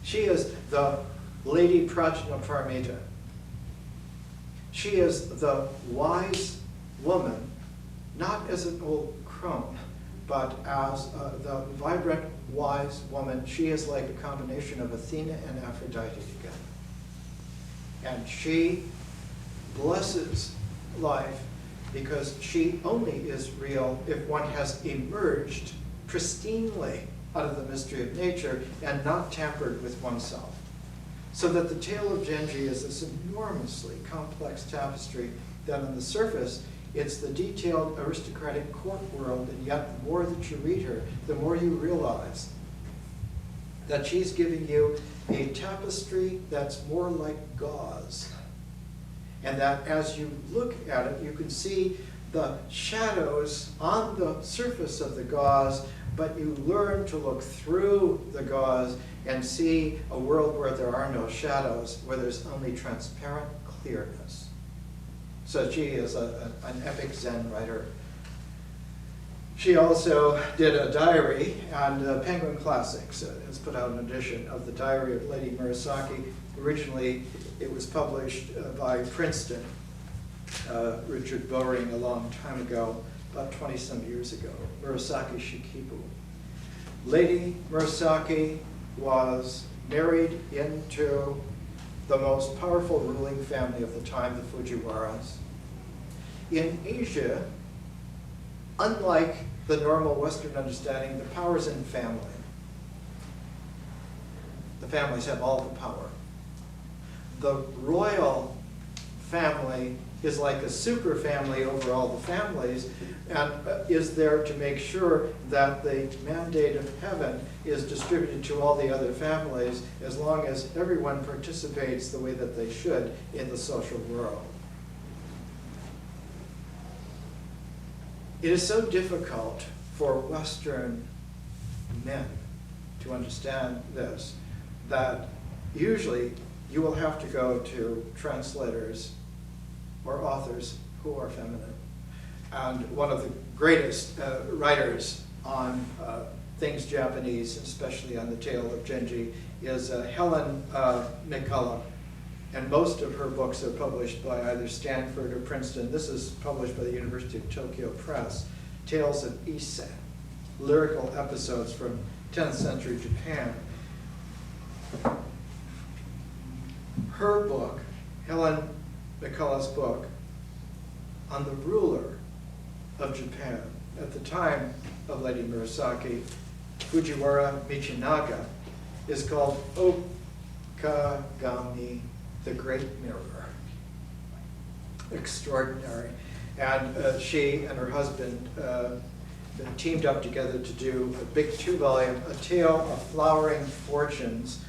She is the Lady Prajnaparamita. She is the wise woman, not as an old crone, but as the vibrant, wise woman. She is like a combination of Athena and Aphrodite together. And she blesses life because she only is real if one has emerged pristinely out of the mystery of nature and not tampered with oneself. So that the Tale of Genji is this enormously complex tapestry that on the surface, it's the detailed aristocratic court world, and yet the more that you read her, the more you realize that she's giving you a tapestry that's more like gauze. And that as you look at it, you can see the shadows on the surface of the gauze, but you learn to look through the gauze and see a world where there are no shadows, where there's only transparent clearness. So she is an epic Zen writer. She also did a diary, and Penguin Classics has put out an edition of the Diary of Lady Murasaki. Originally, it was published by Princeton, Richard Boehring, a long time ago, about 20-some years ago, Murasaki Shikibu. Lady Murasaki was married into the most powerful ruling family of the time, the Fujiwaras. In Asia, unlike the normal Western understanding, the power's in family. The families have all the power. The royal family is like a super family over all the families, and is there to make sure that the mandate of heaven is distributed to all the other families as long as everyone participates the way that they should in the social world. It is so difficult for Western men to understand this that usually you will have to go to translators or authors who are feminine and one of the greatest writers on things Japanese, especially on the Tale of Genji, is Helen McCullough. And most of her books are published by either Stanford or Princeton. This is published by the University of Tokyo Press. Tales of Ise, lyrical episodes from 10th century Japan. Her book, Helen McCullough's book, on the ruler of Japan at the time of Lady Murasaki, Fujiwara Michinaga, is called Okagami, the Great Mirror. Extraordinary. And she and her husband teamed up together to do a big 2-volume, A Tale of Flowering Fortunes.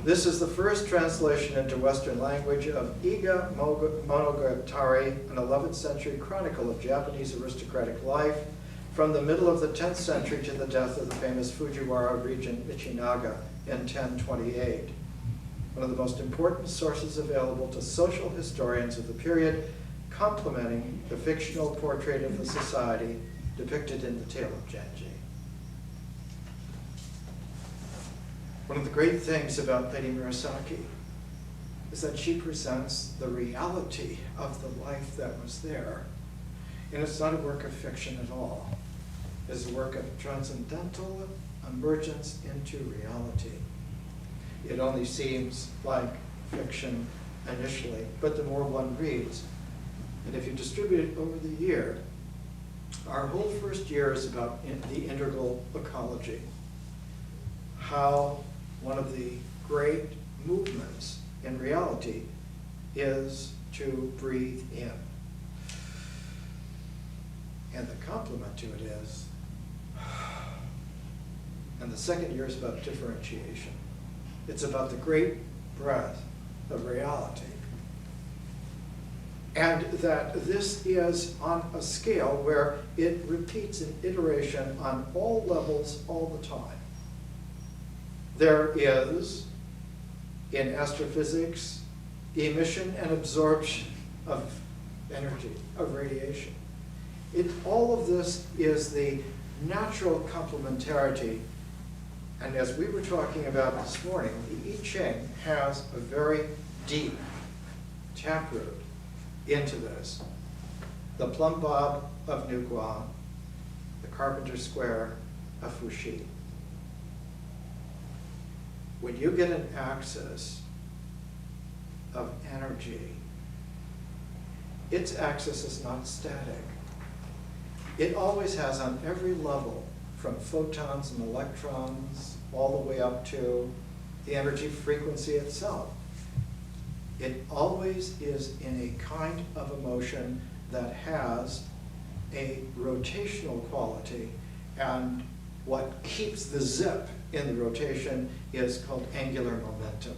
This is the first translation into Western language of Iga Monogatari, an 11th century chronicle of Japanese aristocratic life from the middle of the 10th century to the death of the famous Fujiwara regent Michinaga in 1028. One of the most important sources available to social historians of the period, complementing the fictional portrait of the society depicted in the Tale of Genji. One of the great things about Lady Murasaki is that she presents the reality of the life that was there. And it's not a work of fiction at all. It's a work of transcendental emergence into reality. It only seems like fiction initially, but the more one reads, and if you distribute it over the year, our whole first year is about the integral ecology, how one of the great movements in reality is to breathe in. And the complement to it is, and the second year is about differentiation. It's about the great breath of reality. And that this is on a scale where it repeats an iteration on all levels all the time. There is, in astrophysics, emission and absorption of energy, of radiation. All of this is the natural complementarity. And as we were talking about this morning, the I Ching has a very deep taproot into this. The plumb bob of New Guam, the Carpenter Square of Fuxi. When you get an axis of energy, its axis is not static. It always has on every level, from photons and electrons all the way up to the energy frequency itself. It always is in a kind of a motion that has a rotational quality, and what keeps the zip in the rotation is called angular momentum.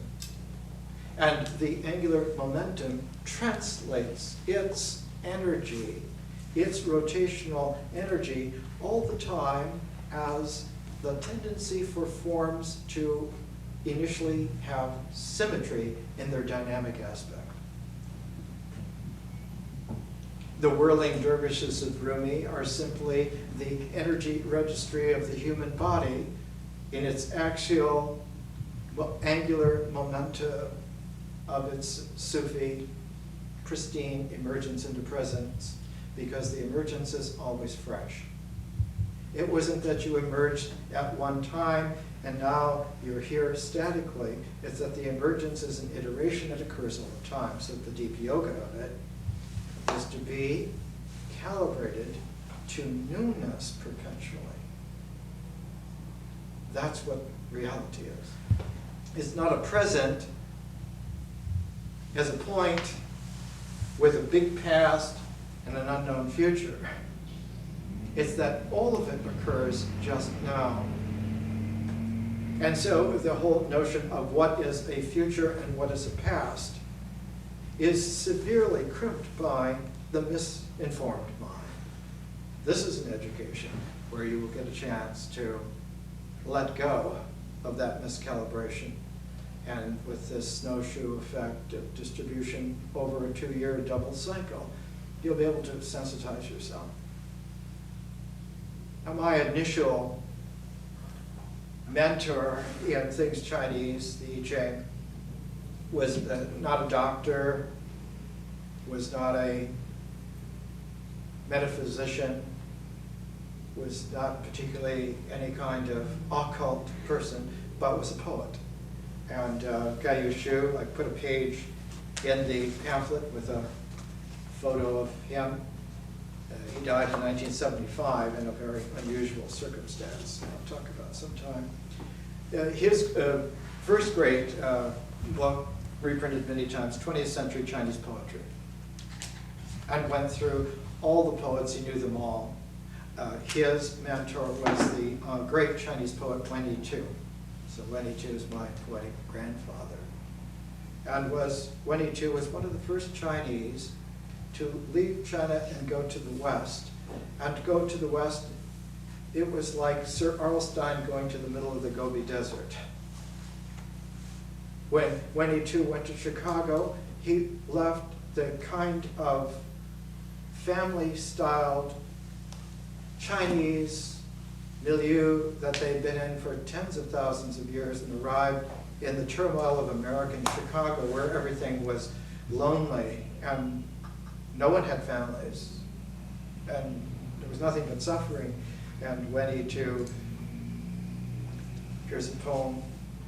And the angular momentum translates its energy, its rotational energy, all the time as the tendency for forms to initially have symmetry in their dynamic aspect. The whirling dervishes of Rumi are simply the energy registry of the human body in its axial, angular momentum of its Sufi, pristine emergence into presence, because the emergence is always fresh. It wasn't that you emerged at one time and now you're here statically. It's that the emergence is an iteration that occurs all the time. So the deep yoga of it is to be calibrated to newness perpetually. That's what reality is. It's not a present as a point with a big past and an unknown future. It's that all of it occurs just now. And so the whole notion of what is a future and what is a past is severely crimped by the misinformed mind. This is an education where you will get a chance to let go of that miscalibration. And with this snowshoe effect of distribution over a 2-year double cycle, you'll be able to sensitize yourself. Now, my initial mentor in things Chinese, the I Ching, was not a doctor, was not a metaphysician, was not particularly any kind of occult person, but was a poet. And Gai Yu Shu, I put a page in the pamphlet with a photo of him. He died in 1975 in a very unusual circumstance, I'll talk about sometime. His first great book, reprinted many times, 20th Century Chinese Poetry, and went through all the poets, he knew them all. His mentor was the great Chinese poet Wen Yi-tu. So Wen Yi-tu is my poetic grandfather. And Wen Yi-tu was one of the first Chinese to leave China and go to the West. And to go to the West, it was like Sir Arlstein going to the middle of the Gobi Desert. When Wen Yi-tu went to Chicago, he left the kind of family-styled Chinese milieu that they'd been in for tens of thousands of years and arrived in the turmoil of American Chicago, where everything was lonely and no one had families and there was nothing but suffering. And Wen Yi-tu, here's a poem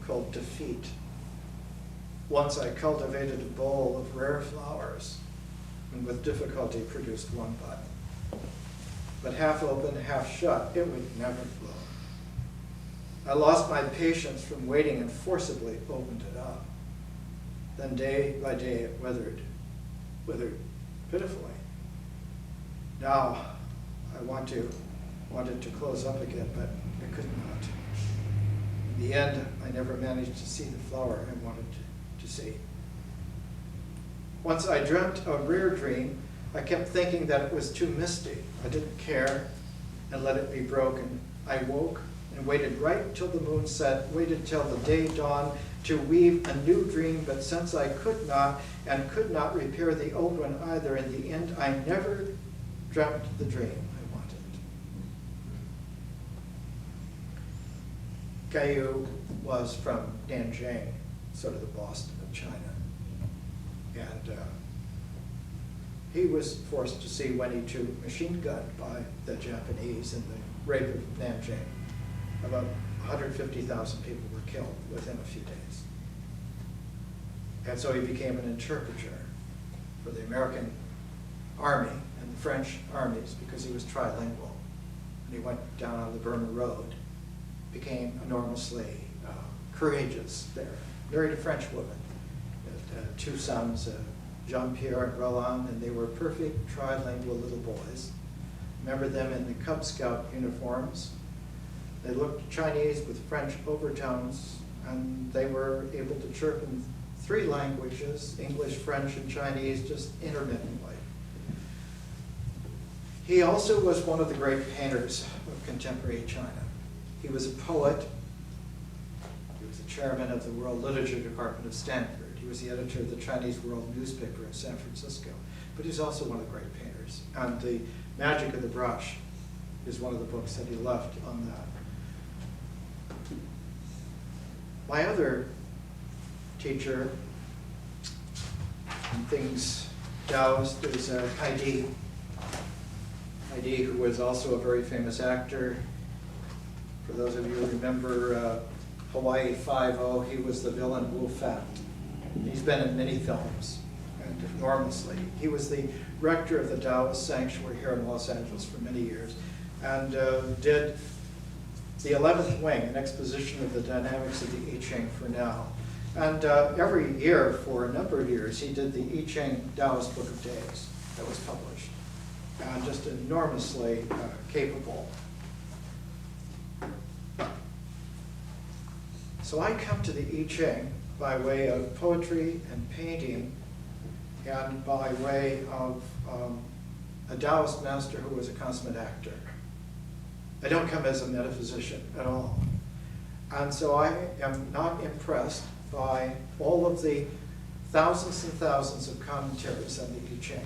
called Defeat. Once I cultivated a bowl of rare flowers and with difficulty produced one bud. But half open, half shut, it would never blow. I lost my patience from waiting and forcibly opened it up. Then day by day it withered pitifully. Now I wanted to close up again, but I could not. In the end, I never managed to see the flower I wanted to see. Once I dreamt a rare dream. I kept thinking that it was too misty. I didn't care and let it be broken. I woke and waited right till the moon set, waited till the day dawned to weave a new dream, but since I could not and could not repair the old one either, in the end I never dreamt the dream I wanted. Gai Yu was from Nanjing, sort of the Boston of China. And he was forced to see Wen Yi-tu machine gunned by the Japanese in the rape of Nanjing. About 150,000 people were killed within a few days. And so he became an interpreter for the American Army and the French armies because he was trilingual. And he went down on the Burma Road, became enormously courageous there, married a French woman, had two sons, Jean-Pierre and Roland, and they were perfect trilingual little boys. Remember them in the Cub Scout uniforms. They looked Chinese with French overtones, and they were able to chirp in 3 languages, English, French, and Chinese, just intermittently. He also was one of the great painters of contemporary China. He was a poet. He was the chairman of the World Literature Department of Stanford. He was the editor of the Chinese World newspaper in San Francisco. But he's also one of the great painters. And The Magic of the Brush is one of the books that he left on that. My other teacher in things Taoist is Kai Di. Kai Di, who was also a very famous actor. For those of you who remember Hawaii Five-0, he was the villain Wu Fat. He's been in many films, and enormously. He was the rector of the Taoist Sanctuary here in Los Angeles for many years, and did the 11th Wing, an exposition of the dynamics of the I Ching for now. And every year, for a number of years, he did the I Ching Taoist Book of Days that was published, and just enormously capable. So I come to the I Ching by way of poetry and painting, and by way of a Taoist master who was a consummate actor. I don't come as a metaphysician at all. And so I am not impressed by all of the thousands and thousands of commentaries on the I Ching.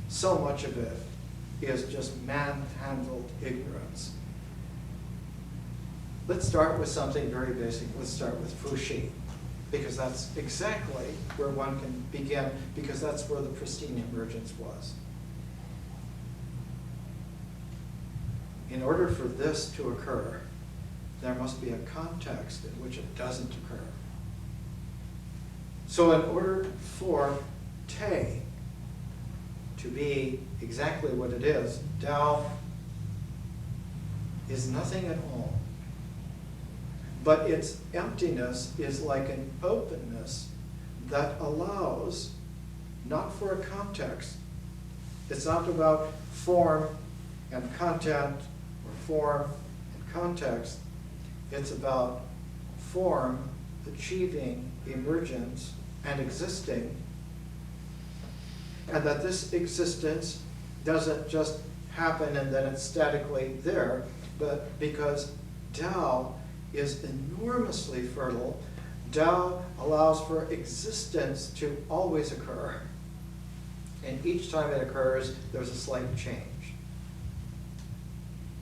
so much of it is just manhandled ignorance. Let's start with something very basic. Let's start with Fuxi, because that's exactly where one can begin, because that's where the pristine emergence was. In order for this to occur, there must be a context in which it doesn't occur. So in order for Te to be exactly what it is, Tao is nothing at all. But its emptiness is like an openness that allows, not for a context. It's not about form and content, or form and context. It's about form achieving emergence and existing, and that this existence doesn't just happen and then it's statically there, but because Tao is enormously fertile, Tao allows for existence to always occur. And each time it occurs, there's a slight change.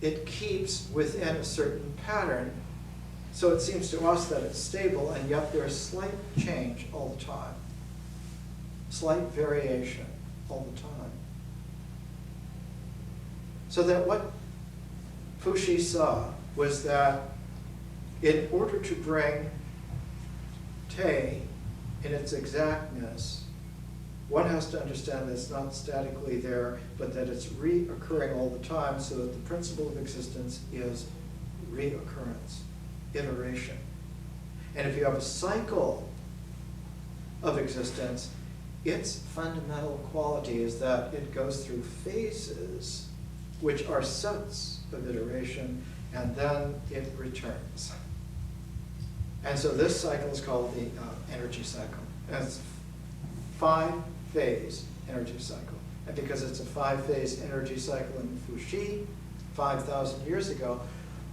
It keeps within a certain pattern, so it seems to us that it's stable, and yet there's slight change all the time. Slight variation all the time. So that what Fuxi saw was that in order to bring Te in its exactness, one has to understand that it's not statically there, but that it's reoccurring all the time, so that the principle of existence is reoccurrence, iteration. And if you have a cycle of existence, its fundamental quality is that it goes through phases, which are sets of iteration, and then it returns. And so this cycle is called the energy cycle. And it's a 5-phase energy cycle. And because it's a 5-phase energy cycle in Fuxi, 5,000 years ago,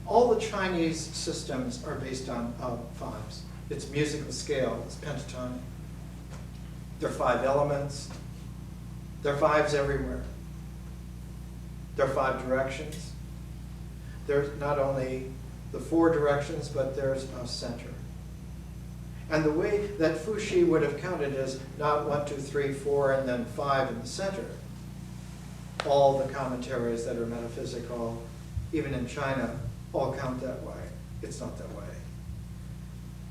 all the Chinese systems are based on 5s. It's musical scale, it's pentatonic. There are 5 elements. There are 5s everywhere. There are 5 directions. There's not only the 4 directions, but there's a center. And the way that Fuxi would have counted is not 1, 2, 3, 4, and then 5 in the center. All the commentaries that are metaphysical, even in China, all count that way. It's not that way.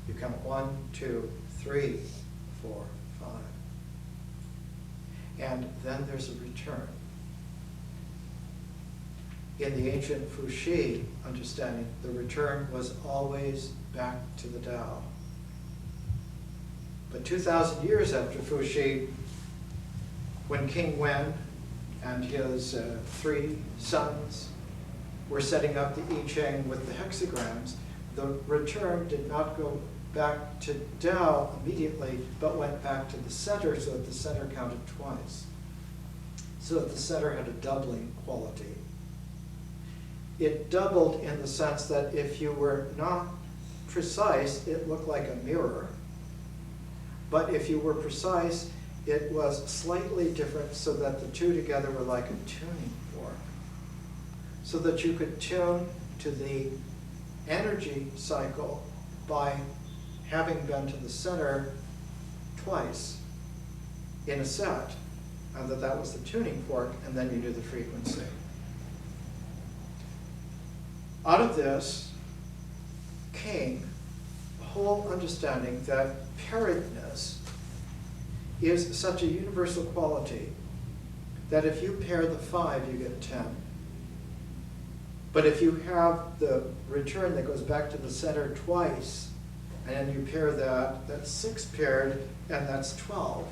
You count 1, 2, 3, 4, 5. And then there's a return. In the ancient Fuxi understanding, the return was always back to the Tao. But 2,000 years after Fuxi, when King Wen and his 3 sons were setting up the I Ching with the hexagrams, the return did not go back to Tao immediately, but went back to the center, so that the center counted twice. So that the center had a doubling quality. It doubled in the sense that if you were not precise, it looked like a mirror. But if you were precise, it was slightly different, so that the two together were like a tuning fork. So that you could tune to the energy cycle by having been to the center twice in a set, and that was the tuning fork, and then you knew the frequency. Out of this came a whole understanding that pairedness is such a universal quality that if you pair the 5, you get 10. But if you have the return that goes back to the center twice, and then you pair that, that's 6 paired, and that's 12.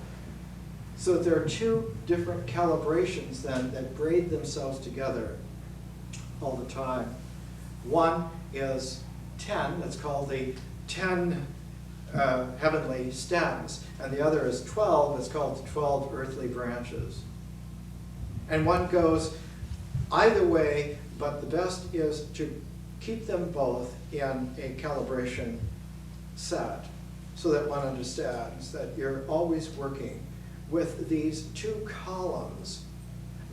So there are 2 different calibrations then that braid themselves together all the time. One is 10, that's called the 10 heavenly stems, and the other is 12, it's called the 12 earthly branches. And one goes either way, but the best is to keep them both in a calibration set, so that one understands that you're always working with these 2 columns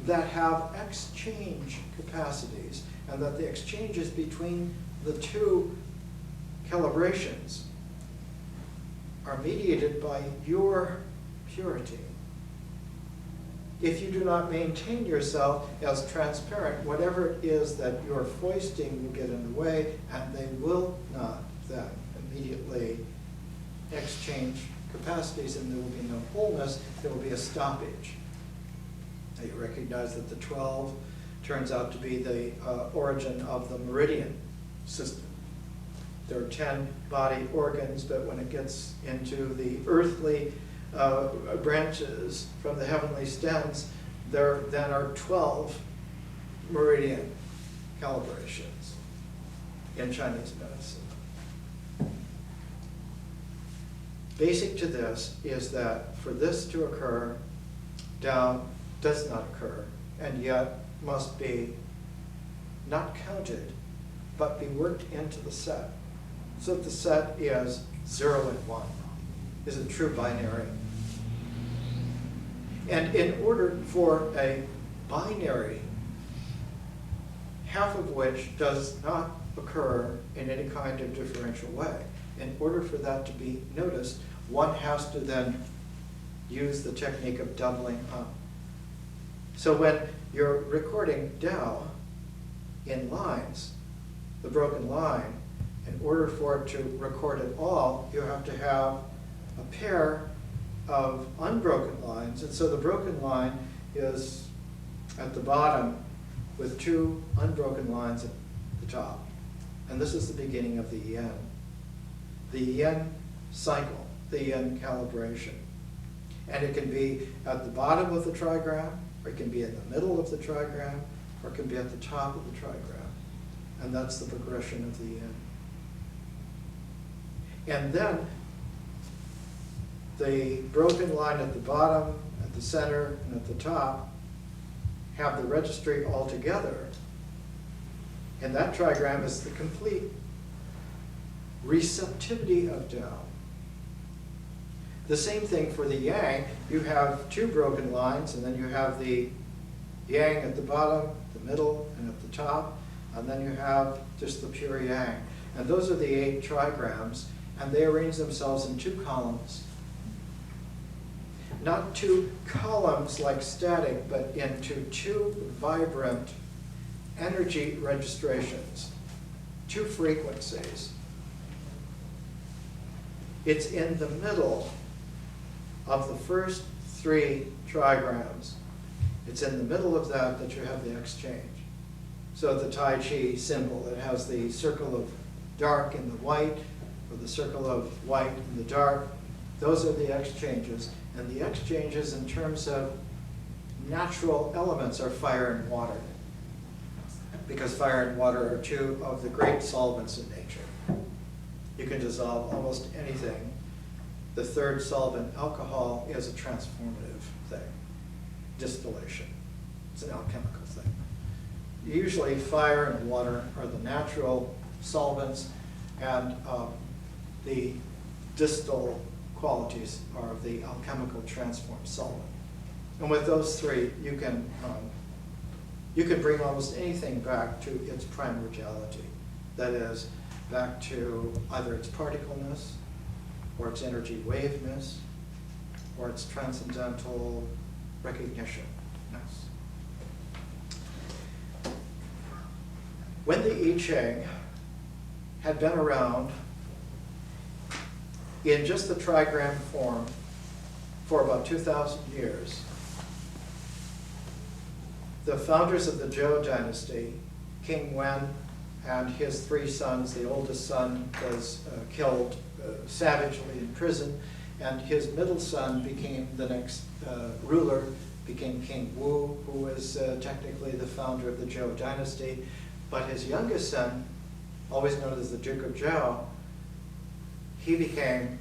that have exchange capacities, and that the exchanges between the two calibrations are mediated by your purity. If you do not maintain yourself as transparent, whatever it is that you're foisting will get in the way, and they will not then immediately exchange capacities, and there will be no wholeness, there will be a stoppage. Now you recognize that the 12 turns out to be the origin of the meridian system. There are 10 body organs, but when it gets into the earthly branches from the heavenly stems, there then are 12 meridian calibrations in Chinese medicine. Basic to this is that for this to occur, Tao does not occur, and yet must be not counted, but be worked into the set. So that the set is 0 and 1, is a true binary. And in order for a binary, half of which does not occur in any kind of differential way, in order for that to be noticed, one has to then use the technique of doubling up. So when you're recording Tao in lines, the broken line, in order for it to record it all, you have to have a pair of unbroken lines. And so the broken line is at the bottom with 2 unbroken lines at the top. And this is the beginning of the yin. The yin cycle, the yin calibration. And it can be at the bottom of the trigram, or it can be in the middle of the trigram, or it can be at the top of the trigram. And that's the progression of the yin. And then the broken line at the bottom, at the center, and at the top have the registry all together. And that trigram is the complete receptivity of Tao. The same thing for the yang. You have 2 broken lines, and then you have the yang at the bottom, the middle, and at the top, and then you have just the pure yang. And those are the 8 trigrams, and they arrange themselves in 2 columns. Not 2 columns like static, but into 2 vibrant energy registrations, 2 frequencies. It's in the middle of the first 3 trigrams. It's in the middle of that that you have the exchange. So the Tai Chi symbol, it has the circle of dark in the white, or the circle of white in the dark. Those are the exchanges. And the exchanges in terms of natural elements are fire and water, because fire and water are 2 of the great solvents in nature. You can dissolve almost anything. The 3rd solvent, alcohol, is a transformative thing. Distillation. It's an alchemical thing. Usually fire and water are the natural solvents, and the distal qualities are the alchemical transformed solvent. And with those 3, you can bring almost anything back to its primordiality. That is, back to either its particleness, or its energy waveness, or its transcendental recognition. When the I Ching had been around in just the trigram form for about 2,000 years, the founders of the Zhou dynasty, King Wen and his 3 sons, the oldest son was killed savagely in prison, and his middle son became the next ruler, became King Wu, who was technically the founder of the Zhou dynasty. But his youngest son, always known as the Duke of Zhou, he became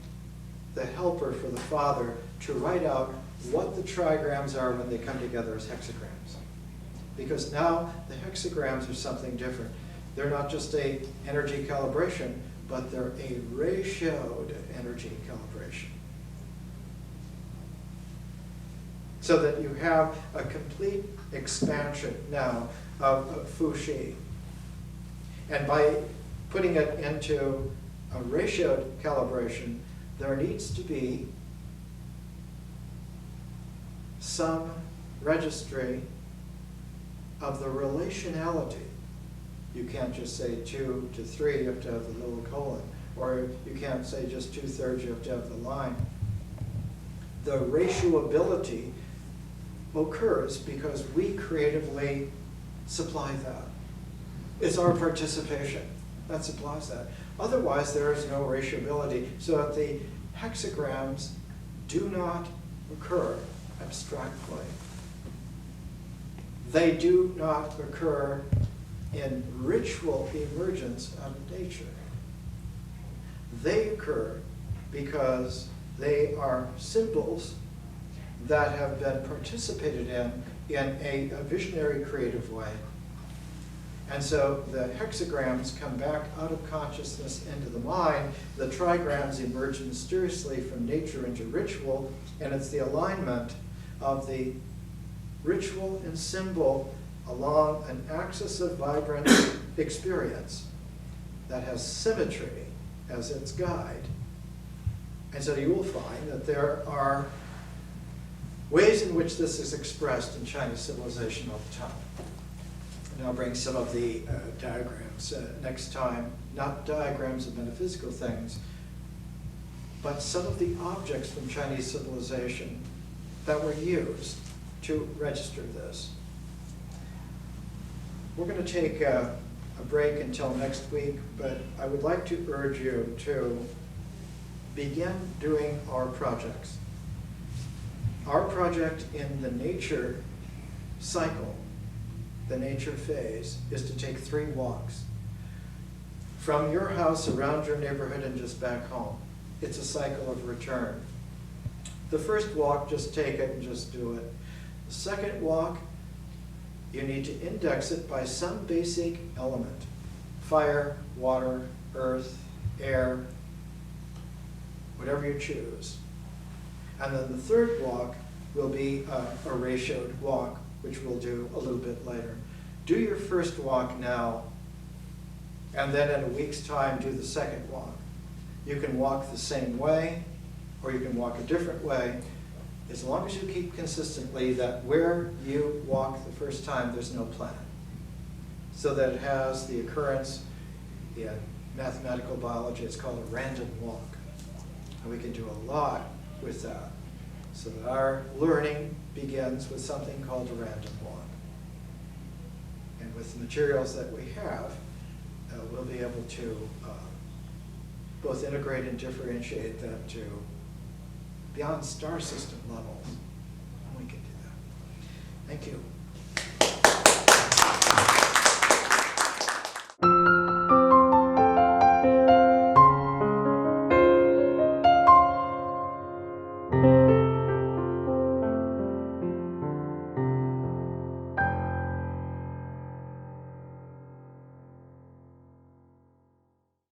the helper for the father to write out what the trigrams are when they come together as hexagrams. Because now the hexagrams are something different. They're not just an energy calibration, but they're a ratioed energy calibration. So that you have a complete expansion now of Fuxi. And by putting it into a ratioed calibration, there needs to be some registry of the relationality. You can't just say 2 to 3, you have to have the little colon. Or you can't say just 2/3, you have to have the line. The ratioability occurs because we creatively supply that. It's our participation that supplies that. Otherwise, there is no ratioability. So that the hexagrams do not occur abstractly. They do not occur in ritual emergence out of nature. They occur because they are symbols that have been participated in a visionary, creative way. And so the hexagrams come back out of consciousness into the mind. The trigrams emerge mysteriously from nature into ritual, and it's the alignment of the ritual and symbol along an axis of vibrant experience that has symmetry as its guide. And so you will find that there are ways in which this is expressed in Chinese civilization all the time. And I'll bring some of the diagrams next time, not diagrams of metaphysical things, but some of the objects from Chinese civilization that were used to register this. We're going to take a break until next week, but I would like to urge you to begin doing our projects. Our project in the nature cycle, the nature phase, is to take 3 walks from your house around your neighborhood and just back home. It's a cycle of return. The first walk, just take it and just do it. The second walk, you need to index it by some basic element: fire, water, earth, air, whatever you choose. And then the third walk will be a ratioed walk, which we'll do a little bit later. Do your first walk now, and then in a week's time, do the second walk. You can walk the same way, or you can walk a different way, as long as you keep consistently that where you walk the first time, there's no plan. So that it has the occurrence in mathematical biology, it's called a random walk. And we can do a lot with that. So that our learning begins with something called a random walk. And with the materials that we have, we'll be able to both integrate and differentiate them to beyond star system levels. And we can do that. Thank you.